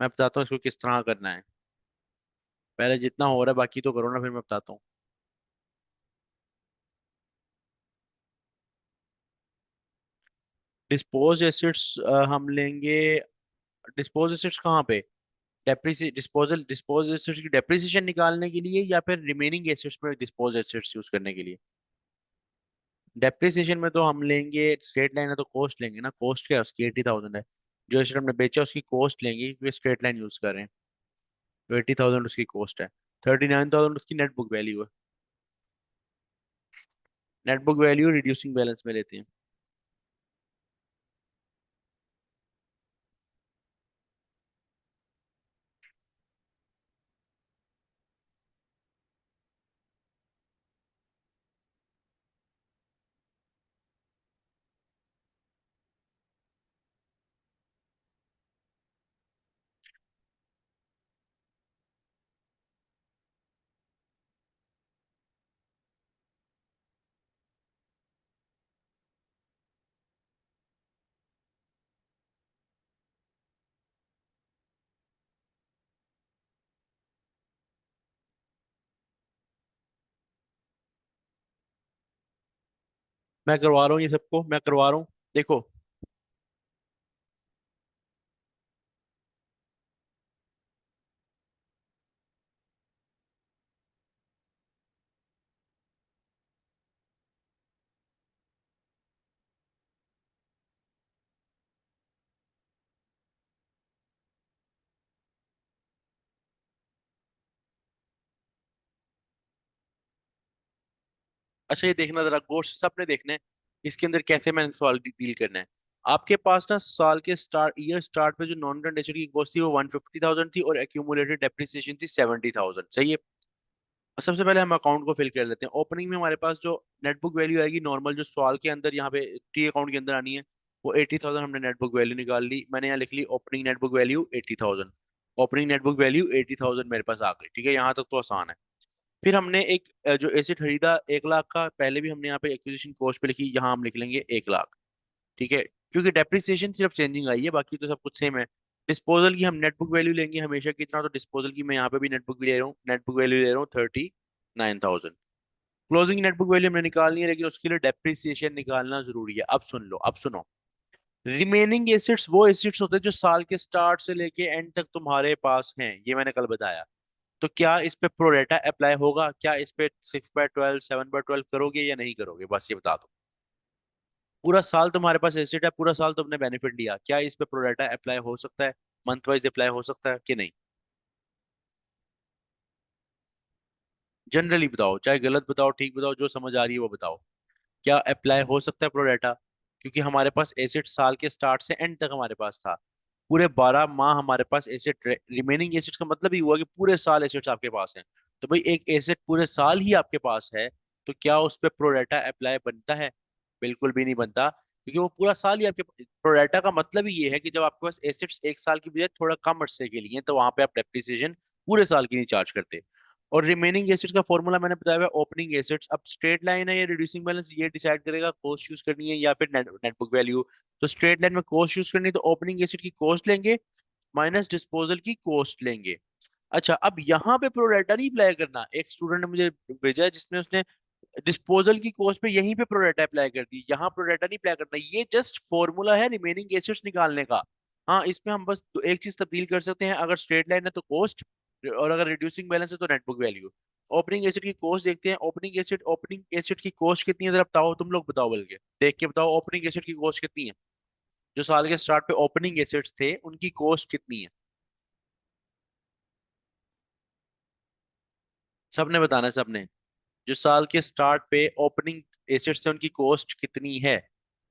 मैं बताता हूँ इसको किस तरह करना है। पहले जितना हो रहा है बाकी तो करो ना, फिर मैं बताता हूँ। डिस्पोज एसेट्स हम लेंगे। डिस्पोज एसेट्स कहाँ पे? डिस्पोज एसेट्स की डेप्रिसिएशन निकालने के लिए, या फिर रिमेनिंग एसेट्स में डिस्पोज एसेट्स यूज करने के लिए? डेप्रिसिएशन में तो हम लेंगे, स्ट्रेट लाइन है तो कॉस्ट लेंगे ना। कॉस्ट क्या है उसकी? 80,000 है। जो एसेट हमने बेचा उसकी कॉस्ट लेंगे क्योंकि स्ट्रेट लाइन यूज कर रहे हैं। तो 80,000 उसकी कॉस्ट है। 39,000 उसकी नेट बुक वैल्यू है। Net book value reducing balance में लेते हैं। मैं करवा रहा हूँ ये सबको, मैं करवा रहा हूँ। देखो, अच्छा ये देखना जरा गौर से, सबने देखना है इसके अंदर कैसे मैंने सवाल डील करना है। आपके पास ना साल के ईयर स्टार्ट पे जो नॉन करंट एसेट की कॉस्ट थी वो 150,000 थी, और एक्यूमुलेटेड डेप्रिसिएशन थी 70,000, सही है। सबसे पहले हम अकाउंट को फिल कर लेते हैं। ओपनिंग में हमारे पास जो नेट बुक वैल्यू आएगी नॉर्मल, जो सवाल के अंदर यहाँ पे टी अकाउंट के अंदर आनी है, वो 80,000 हमने नेट बुक वैल्यू निकाल ली। मैंने यहाँ लिख ली opening net book value 80,000। Opening net book value 80,000 मेरे पास आ गई, ठीक है, यहाँ तक तो आसान है। फिर हमने एक जो एसेट खरीदा 1 लाख का, पहले भी हमने यहाँ पे एक्विजिशन कॉस्ट पे लिखी, यहाँ हम लिख लेंगे 1 लाख, ठीक है, क्योंकि डेप्रिसिएशन सिर्फ चेंजिंग आई है, बाकी तो सब कुछ सेम है। डिस्पोजल की हम नेट बुक वैल्यू लेंगे हमेशा कितना, तो डिस्पोजल की मैं यहाँ पे भी नेट बुक ले रहा हूँ, नेट बुक वैल्यू ले रहा हूँ 39,000। क्लोजिंग नेट बुक वैल्यू हमने निकालनी है, लेकिन उसके लिए डेप्रिसिएशन निकालना जरूरी है। अब सुन लो, अब सुनो। रिमेनिंग एसेट्स वो एसेट्स होते हैं जो साल के स्टार्ट से लेके एंड तक तुम्हारे पास हैं, ये मैंने कल बताया। तो क्या इस पे प्रोरेटा अप्लाई होगा, क्या इस पे 6/12 7/12 करोगे या नहीं करोगे, बस ये बता दो। पूरा साल तुम्हारे पास एसेट है, पूरा साल तुमने बेनिफिट लिया, क्या इस पे प्रोरेटा अप्लाई हो सकता है, मंथ वाइज अप्लाई हो सकता है कि नहीं? जनरली बताओ, चाहे गलत बताओ ठीक बताओ, जो समझ आ रही है वो बताओ। क्या अप्लाई हो सकता है प्रोरेटा? क्योंकि हमारे पास एसेट साल के स्टार्ट से एंड तक हमारे पास था, पूरे 12 माह हमारे पास एसेट। रिमेनिंग एसेट का मतलब ही हुआ कि पूरे साल एसेट्स आपके पास हैं। तो भाई एक एसेट पूरे साल ही आपके पास है, तो क्या उस पर प्रोरेटा अप्लाई बनता है? बिल्कुल भी नहीं बनता, क्योंकि वो पूरा साल ही आपके। प्रोरेटा का मतलब ही ये है कि जब आपके पास एसेट्स 1 साल की बजाय थोड़ा कम अरसे के लिए हैं, तो वहां पे आप डेप्रिसिएशन पूरे साल की नहीं चार्ज करते। और रिमेनिंग एसेट्स का फॉर्मूला मैंने बताया हुआ है ओपनिंग एसेट्स। अब स्ट्रेट लाइन है या रिड्यूसिंग बैलेंस, ये डिसाइड करेगा कॉस्ट यूज करनी है या फिर नेट नेट बुक वैल्यू। तो स्ट्रेट लाइन में कॉस्ट यूज करनी है, तो ओपनिंग एसेट की कॉस्ट लेंगे माइनस डिस्पोजल की कॉस्ट लेंगे। अच्छा, अब यहाँ पे प्रोरेटा नहीं अप्लाई करना। एक स्टूडेंट ने मुझे भेजा है जिसने उसने डिस्पोजल की कॉस्ट पे यहीं पे प्रोरेटा अप्लाई कर दी, यहाँ प्रोरेटा नहीं अप्लाई करना। ये जस्ट फॉर्मूला है रिमेनिंग एसेट्स निकालने का। हाँ, इसमें हम बस तो एक चीज तब्दील कर सकते हैं, अगर स्ट्रेट लाइन है तो कॉस्ट, और अगर रिड्यूसिंग बैलेंस है तो net book value. Opening asset की कॉस्ट देखते हैं। ओपनिंग एसेट की कॉस्ट कितनी है, जरा बताओ, तुम लोग बताओ, बल्कि देख के बताओ ओपनिंग एसेट की कॉस्ट कितनी है। जो साल के स्टार्ट पे ओपनिंग एसेट्स थे उनकी कॉस्ट कितनी है, सबने बताना है, सबने। जो साल के स्टार्ट पे ओपनिंग एसेट्स थे उनकी कॉस्ट कितनी है?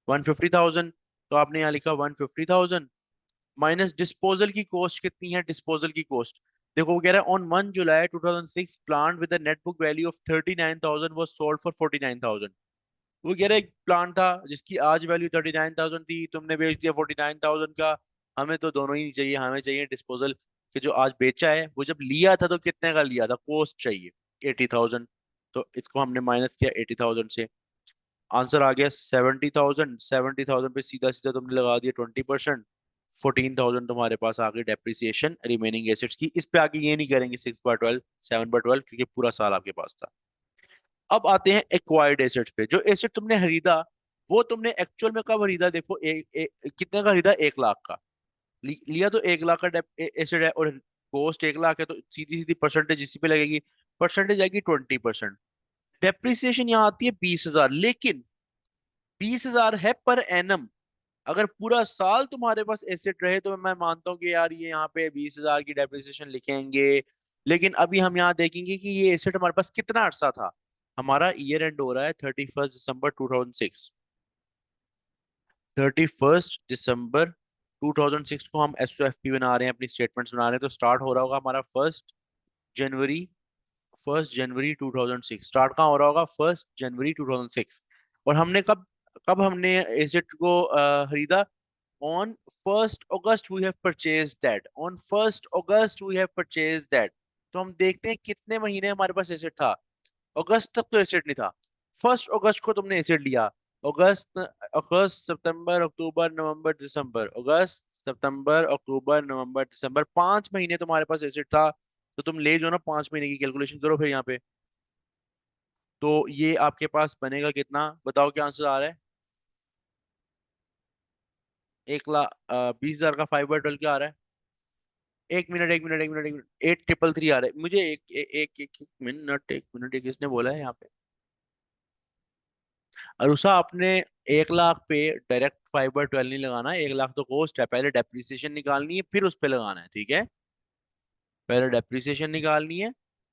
150,000। तो आपने यहाँ लिखा 150,000 माइनस डिस्पोजल की कॉस्ट कितनी है। डिस्पोजल की कॉस्ट देखो, वो कह रहा है on 1 July 2006 plant with net book value of 39,000 was sold for 49,000। वो कह रहा है एक प्लांट था जिसकी आज वैल्यू 39,000 थी, तुमने बेच दिया 49,000 का। हमें तो दोनों ही नहीं चाहिए, हमें चाहिए डिस्पोजल कि जो आज बेचा है, वो जब लिया था तो कितने का लिया था, कॉस्ट चाहिए 80,000। तो इसको हमने माइनस किया 80,000 से, आंसर आ गया 70,000। 70,000 पे सीधा सीधा तुमने लगा दिया 20%। 14,000 तुम्हारे पास आ गई डेप्रिसिएशन रिमेनिंग एसेट्स की। इस पे आगे ये नहीं करेंगे 6/12 7/12, क्योंकि पूरा साल आपके पास था। अब आते हैं एक्वायर्ड एसेट्स पे। जो एसेट तुमने खरीदा, वो तुमने एक्चुअल में कब खरीदा, देखो कितने का खरीदा, 1 लाख का। लिया तो 1 लाख का एसेट है, और कॉस्ट 1 लाख है, तो सीधी सीधी परसेंटेज इसी पे लगेगी। परसेंटेज आएगी 20%। डेप्रिसिएशन यहाँ आती है 20,000, लेकिन 20,000 है पर एनम। अगर पूरा साल तुम्हारे पास एसेट रहे तो मैं मानता हूँ कि यार ये यहाँ पे 20,000 की डेप्रिसिएशन लिखेंगे। लेकिन अभी हम यहाँ देखेंगे कि ये एसेट हमारे पास कितना अरसा था। हमारा ईयर एंड हो रहा है 31 दिसंबर 2006। 31 दिसंबर 2006 को हम एसओएफपी बना रहे हैं, अपनी स्टेटमेंट्स बना रहे हैं, तो स्टार्ट हो रहा होगा हमारा जनवरी 1 जनवरी 2006। स्टार्ट कहाँ हो रहा होगा, 1 जनवरी 2006। और हमने कब कब हमने एसेट को खरीदा, on 1 August we have purchase that, on 1 August we have purchase that. तो हम देखते हैं कितने महीने हमारे पास एसेट था। अगस्त तक तो एसेट नहीं था, 1 अगस्त को तुमने एसेट लिया। अगस्त अगस्त सितंबर अक्टूबर नवंबर दिसंबर, अगस्त सितंबर अक्टूबर नवंबर दिसंबर, 5 महीने तुम्हारे पास एसेट था। तो तुम ले जाओ ना, 5 महीने की कैलकुलेशन करो फिर यहाँ पे। तो ये आपके पास बनेगा कितना, बताओ क्या आंसर आ रहा है? 1 लाख 20,000 का 5/12 क्या आ रहा है? एक मिनट एक मिनट एक मिनट एक मिनट, 8333 आ रहा है मुझे। एक मिनट, एक मिनट, एक किसने बोला है यहाँ पे? अरुषा, आपने 1 लाख पे डायरेक्ट 5/12 नहीं लगाना। 1 लाख तो कॉस्ट है, पहले डेप्रिसिएशन निकालनी है फिर उस पे लगाना है, ठीक है। पहले डेप्रिसिएशन निकालनी है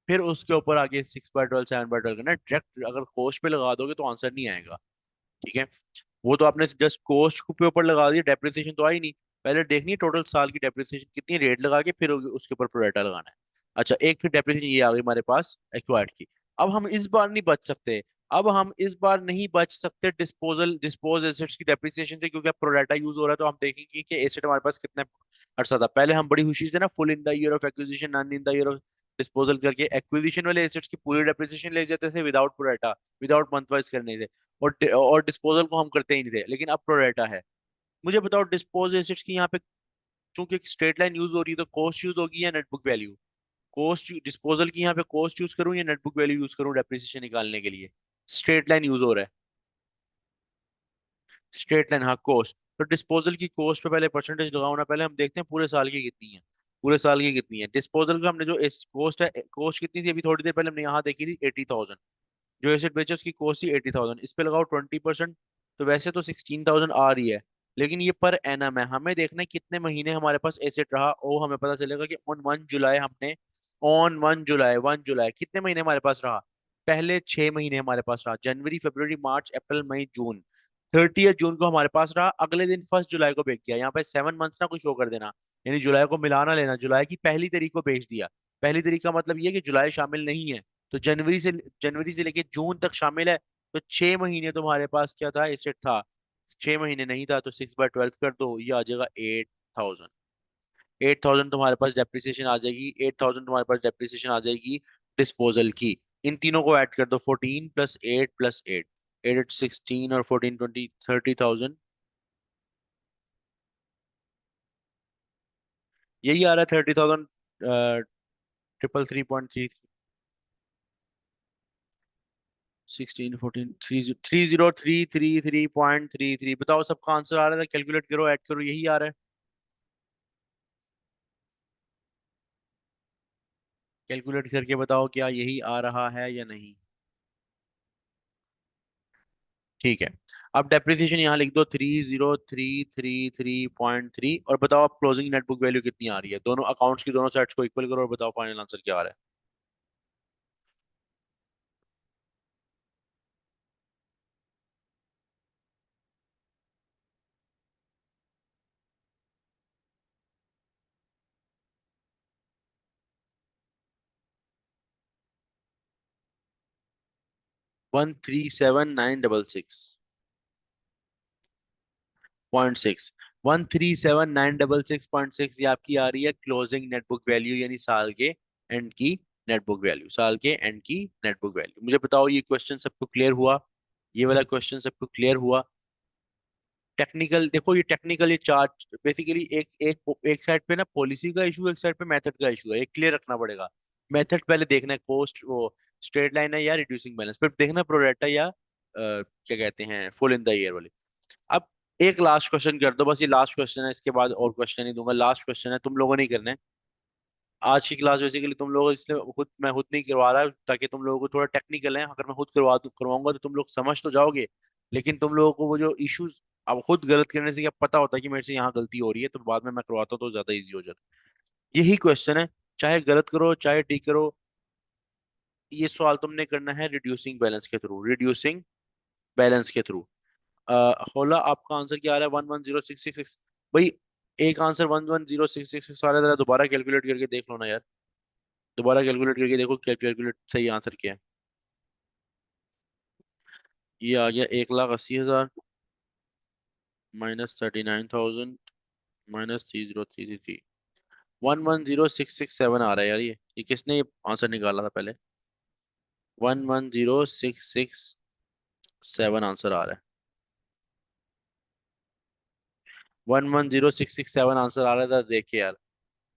फिर उसके ऊपर आगे 6/12 7/12 करना डायरेक्ट। अगर कॉस्ट पे लगा दोगे तो आंसर नहीं आएगा। ठीक है, वो तो आपने जस्ट कॉस्ट के ऊपर लगा दिया, डेप्रिसिएशन तो आई नहीं। पहले देखनी है टोटल साल की डेप्रिसिएशन कितनी, रेट लगा के फिर उसके ऊपर प्रोरेटा लगाना है। अच्छा, एक फिर डेप्रिसिएशन ये आ गई हमारे पास एक्वायर्ड की। अब हम इस बार नहीं बच सकते। अब हम इस बार नहीं बच सकते डिस्पोज एसेट्स की डेप्रिसिएशन से, क्योंकि अब प्रोरेटा यूज हो रहा है। तो हम देखेंगे कि एसेट हमारे पास कितने अरसा था। पहले हम बड़ी खुशी से ना full in the year of acquisition, none in the year of disposal करके एक्विजिशन वाले एसेट्स की पूरी डेप्रिसिएशन ले जाते थे without pro rata, without month wise करने से। और डिस्पोजल को हम करते ही नहीं थे, लेकिन अब प्रोरेटा है। मुझे बताओ डिस्पोज एसेट्स की यहाँ पे, चूंकि स्ट्रेट लाइन यूज हो रही है, तो कॉस्ट यूज होगी या नेटबुक वैल्यू? कॉस्ट डिस्पोजल की यहाँ पे कॉस्ट यूज करूँ या नेटबुक वैल्यू यूज करूँ डेप्रिसिएशन निकालने के लिए? स्ट्रेट लाइन यूज हो रहा है। स्ट्रेट लाइन, हाँ कॉस्ट। तो डिस्पोजल की कॉस्ट पे पहले परसेंटेज लगाओ ना, पहले हम देखते हैं पूरे साल की कितनी है। पूरे साल की कितनी है डिस्पोजल का, हमने जो कॉस्ट है, कॉस्ट कितनी थी अभी थोड़ी देर पहले हमने यहाँ देखी थी 80,000। जो एसेट बेचे उसकी कॉस्ट थी 80,000, इस पे लगाओ 20%। तो वैसे तो 16,000 आ रही है, लेकिन ये पर एनम है। हमें देखना है कितने महीने हमारे पास एसेट रहा, और हमें पता चलेगा कि ऑन 1 जुलाई हमने, ऑन 1 जुलाई कितने महीने हमारे पास रहा? पहले 6 महीने हमारे पास रहा, जनवरी फरवरी मार्च अप्रैल मई जून। 30 जून को हमारे पास रहा, अगले दिन 1 जुलाई को बेच दिया। यहाँ पे 7 मंथ्स ना कुछ शो कर देना, यानी जुलाई को मिलाना लेना, जुलाई की पहली तारीख को बेच दिया। पहली तारीख का मतलब ये कि जुलाई शामिल नहीं है। तो जनवरी से लेके जून तक शामिल है। तो 6 महीने तुम्हारे पास क्या था, एसेट था। 6 महीने नहीं था, तो 6/12 कर दो, ये आ जाएगा 8,000। 8,000 तुम्हारे पास डेप्रिसिएशन आ जाएगी, 8,000 तुम्हारे पास डेप्रिसिएशन आ जाएगी डिस्पोजल की। इन तीनों को ऐड कर दो, 14 + 8 + 8, 8 16 और 14 20, 30,000। यही आ रहा है 30,000। 333.3, 3033333.33। बताओ सबका आंसर आ रहा था, कैलकुलेट करो, ऐड करो, यही आ रहा है। कैलकुलेट करके बताओ क्या यही आ रहा है या नहीं। ठीक है, अब डेप्रिसिएशन यहाँ लिख दो 30,333.3, और बताओ अब क्लोजिंग नेट बुक वैल्यू कितनी आ रही है। दोनों अकाउंट्स की दोनों साइड्स को इक्वल करो और बताओ फाइनल आंसर क्या आ रहा है। 137,966.6। 137,966.6 ये आपकी आ रही है क्लोजिंग नेट बुक वैल्यू, यानी साल के एंड की नेट बुक वैल्यू, साल के एंड की नेट बुक वैल्यू। मुझे बताओ ये क्वेश्चन सबको क्लियर हुआ? ये वाला क्वेश्चन सबको क्लियर हुआ? टेक्निकल देखो, ये टेक्निकल, ये चार्ट बेसिकली एक एक एक साइड पे ना पॉलिसी का इशू, एक साइड पे मेथड का इशू है, ये क्लियर रखना पड़ेगा। मेथड पहले देखना है, कॉस्ट वो स्ट्रेट लाइन है या रिड्यूसिंग बैलेंस, फिर देखना प्रोरेटा या क्या कहते हैं फुल इन द ईयर वाली। अब एक लास्ट क्वेश्चन कर दो, बस ये लास्ट क्वेश्चन है, इसके बाद और क्वेश्चन नहीं दूंगा। लास्ट क्वेश्चन है, तुम लोगों ने ही करना है आज की क्लास। बेसिकली तुम लोग, इसलिए खुद मैं खुद नहीं करवा रहा ताकि तुम लोगों को थोड़ा टेक्निकल है, अगर मैं खुद करवाऊंगा तो तुम लोग समझ तो जाओगे, लेकिन तुम लोगों को वो जो इश्यूज, अब खुद गलत करने से क्या पता होता है कि मेरे से यहाँ गलती हो रही है, तो बाद में मैं करवाता हूँ तो ज्यादा इजी हो जाता है। यही क्वेश्चन है, चाहे गलत करो चाहे ठीक करो, ये सवाल तुमने करना है रिड्यूसिंग बैलेंस के थ्रू, रिड्यूसिंग बैलेंस के थ्रू। होला, आपका आंसर क्या आ रहा है? 110,666। भाई एक आंसर 110,666 आ रहा है, जरा दोबारा कैलकुलेट करके देख लो ना यार। दोबारा कैलकुलेट करके देखो, कैलकुलेट सही आंसर क्या है। ये आ गया 1,80,000 -39,000 -30,333। 110,667 आ रहा है यार। ये किसने ये आंसर निकाला था पहले? 110,667 आंसर आ रहा है। 110,667 आंसर आ रहा था, देखिए यार।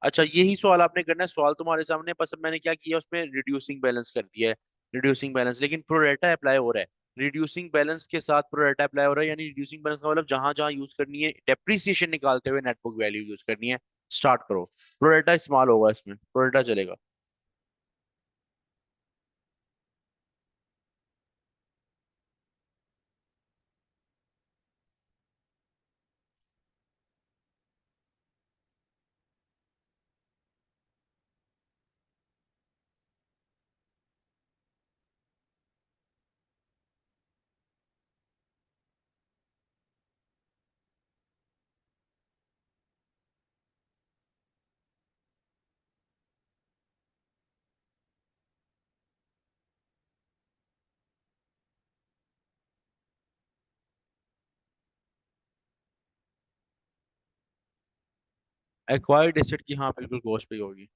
अच्छा, यही सवाल आपने करना है, सवाल तुम्हारे सामने, बस अब मैंने क्या किया उसमें रिड्यूसिंग बैलेंस कर दिया है। रिड्यूसिंग बैलेंस, लेकिन प्रोरेटा अप्लाई हो रहा है। रिड्यूसिंग बैलेंस के साथ प्रोरेटा अप्लाई हो रहा है, यानी रिड्यूसिंग बैलेंस का मतलब जहां जहां यूज करनी है डेप्रिसिएशन निकालते हुए नेटबुक वैल्यू यूज करनी है। स्टार्ट करो। प्रोरेटा इस्तेमाल होगा इसमें, प्रोरेटा चलेगा। एक्वायर्ड एसेट की हाँ बिल्कुल कॉस्ट पे ही होगी।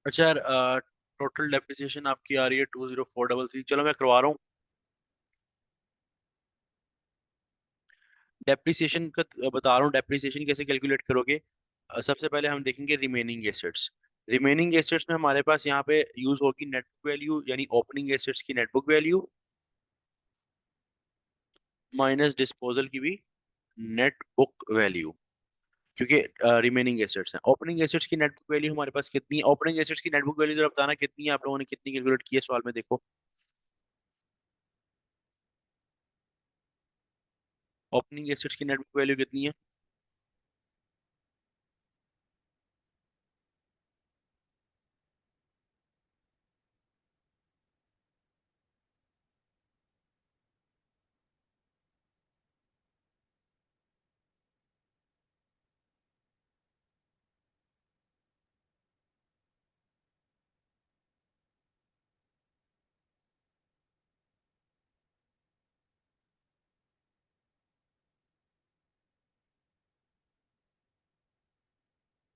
अच्छा यार, टोटल डेप्रिसिएशन आपकी आ रही है 20433। चलो मैं करवा रहा हूँ। डेप्रिसिएशन का बता रहा हूँ, डेप्रिसिएशन कैसे कैलकुलेट करोगे। सबसे पहले हम देखेंगे रिमेनिंग एसेट्स। रिमेनिंग एसेट्स में हमारे पास यहाँ पे यूज होगी नेट बुक वैल्यू, यानी ओपनिंग एसेट्स की net book value minus disposal की भी नेट बुक वैल्यू, क्योंकि रिमेनिंग एसेट्स हैं। ओपनिंग एसेट्स की नेट बुक वैल्यू हमारे पास कितनी है? ओपनिंग एसेट्स की नेट बुक वैल्यू जरा बताना कितनी है, आप लोगों ने कितनी कैलकुलेट की है सवाल में, देखो। ओपनिंग एसेट्स की नेट बुक वैल्यू कितनी है?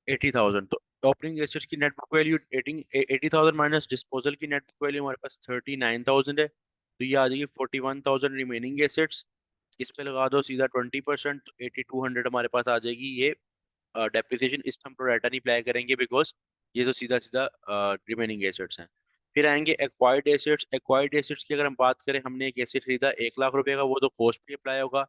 80,000। तो ओपनिंग एसेट्स की net book value 80,000 minus disposal की नेट बुक वैल्यू हमारे पास 39,000 है, तो ये आ जाएगी 41,000 रिमेनिंग एसेट्स। इस पे लगा दो सीधा 20%, तो 8200 हमारे पास आ जाएगी ये डेप्रिसिएशन। इस हम प्रोराटा नहीं अप्लाई करेंगे बिकॉज ये तो सीधा सीधा रिमेनिंग एसेट्स हैं। फिर आएंगे एक्वायर्ड एसेट्स। एक्वायर्ड एसेट्स की अगर हम बात करें, हमने एक एसेट खरीदा 1 लाख रुपए का, वो तो कॉस्ट पे अप्लाई होगा,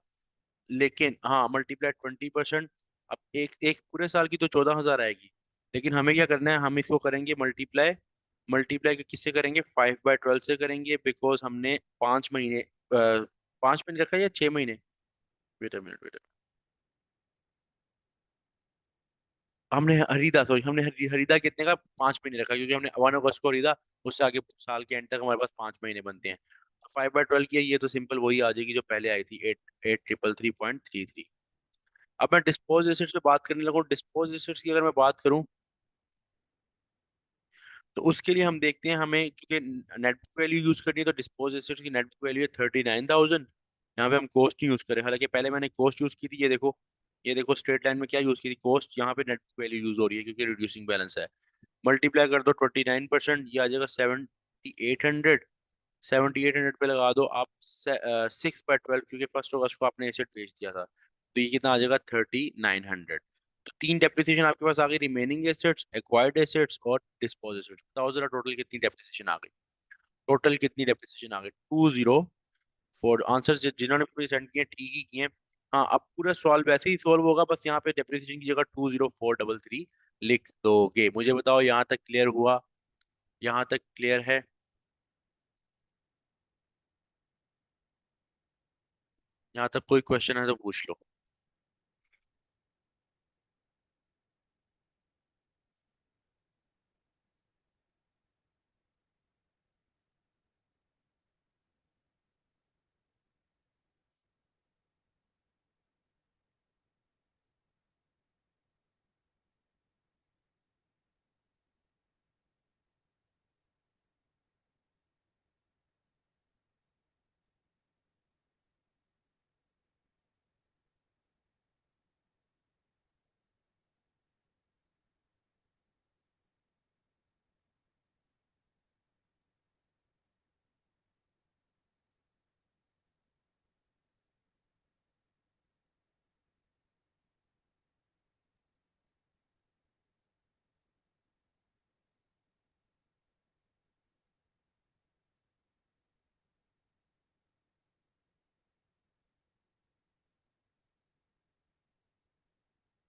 लेकिन हाँ मल्टीप्लाई 20%। अब एक एक पूरे साल की तो 14,000 आएगी, लेकिन हमें क्या करना है, हम इसको करेंगे मल्टीप्लाई। मल्टीप्लाई किससे करेंगे? 5/12 से करेंगे, बिकॉज हमने 5 महीने 5 महीने रखा है या 6 महीने? Wait a minute, wait. हमने खरीदा, सॉरी, हमने खरीदा कितने का? 5 महीने रखा, क्योंकि हमने 1 अगस्त को खरीदा। उससे आगे साल के एंड तक हमारे पास 5 महीने बनते हैं। तो 5/12 की है, ये तो सिंपल वही आ जाएगी जो पहले आई थी, 8,833.33। अब मैं डिस्पोज एसेट्स पे बात करने लगूँ। डिस्पोज एसेट्स की अगर मैं बात करूँ, तो उसके लिए हम देखते हैं, हमें क्योंकि नेट बुक वैल्यू यूज करनी है, तो डिस्पोज एसेट्स की नेट बुक वैल्यू है 39,000। यहाँ पे हम कॉस्ट नहीं यूज करें, हालांकि पहले मैंने कॉस्ट यूज की थी। ये देखो, ये देखो स्ट्रेट लाइन में क्या यूज की थी? कॉस्ट। यहाँ पे नेट बुक वैल्यू यूज हो रही है क्योंकि रिड्यूसिंग बैलेंस है। मल्टीप्लाई कर दो 29%, ये आ जाएगा 7,800। 7,800 पे लगा दो आप 6/12, क्योंकि 1 अगस्त को आपने एसेट बेच दिया था, तो ये कितना आ जाएगा? 3,900। तो तीन डेप्रिसिएशन आपके पास आ गई, रिमेनिंग एसेट्स, एक्वायर्ड एसेट्स और डिस्पोज एसेट्स। बताओ जरा टोटल कितनी डेप्रिसिएशन आ गई? टोटल कितनी डेप्रिसिएशन आ गई? 204। आंसर जिन्होंने पूरे सेंड किए ठीक ही किए। हाँ, अब पूरा सॉल्व वैसे ही सॉल्व होगा, बस यहाँ पे डेप्रिसिएशन की जगह 20433 लिख दोगे। मुझे बताओ यहाँ तक क्लियर हुआ? यहाँ तक क्लियर है? यहाँ तक कोई क्वेश्चन है तो पूछ लो।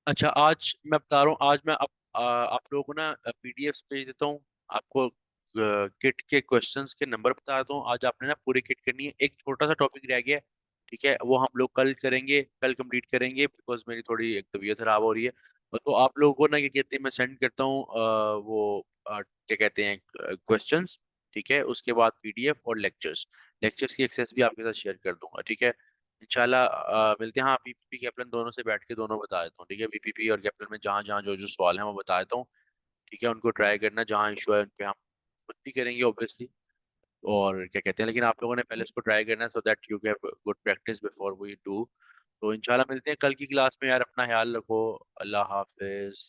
अच्छा, आज मैं बता रहा हूँ, आज मैं आप लोगों को ना पीडीएफ भेज देता हूँ आपको। किट के क्वेश्चंस के नंबर बता देता हूँ। आज आपने ना पूरी किट करनी है। एक छोटा सा टॉपिक रह गया है, ठीक है, वो हम लोग कल करेंगे, कल कंप्लीट करेंगे, बिकॉज मेरी थोड़ी एक तबीयत खराब हो रही है। तो आप लोगों को ना क्या कहते हैं, मैं सेंड करता हूँ वो क्या कहते हैं, क्वेश्चंस। ठीक है, उसके बाद पीडीएफ और लेक्चर्स। लेक्चर्स की एक्सेस भी आपके साथ शेयर कर दूंगा, ठीक है। इंशाल्लाह मिलते हैं। हाँ, पीपीपी कैप्लन दोनों से बैठ के दोनों बता देता हूँ, ठीक है। पीपीपी और कैप्लन में जहाँ जहाँ जो जो सवाल है मैं बता देता हूँ, ठीक है। उनको ट्राई करना, जहाँ इशू है उन पे हम खुद भी करेंगे ऑब्वियसली। और क्या कहते हैं, लेकिन आप लोगों ने पहले इसको ट्राई करना है, so that you get good practice before we do. तो इंशाल्लाह मिलते हैं कल की क्लास में यार। अपना ख्याल रखो। अल्लाह हाफिज।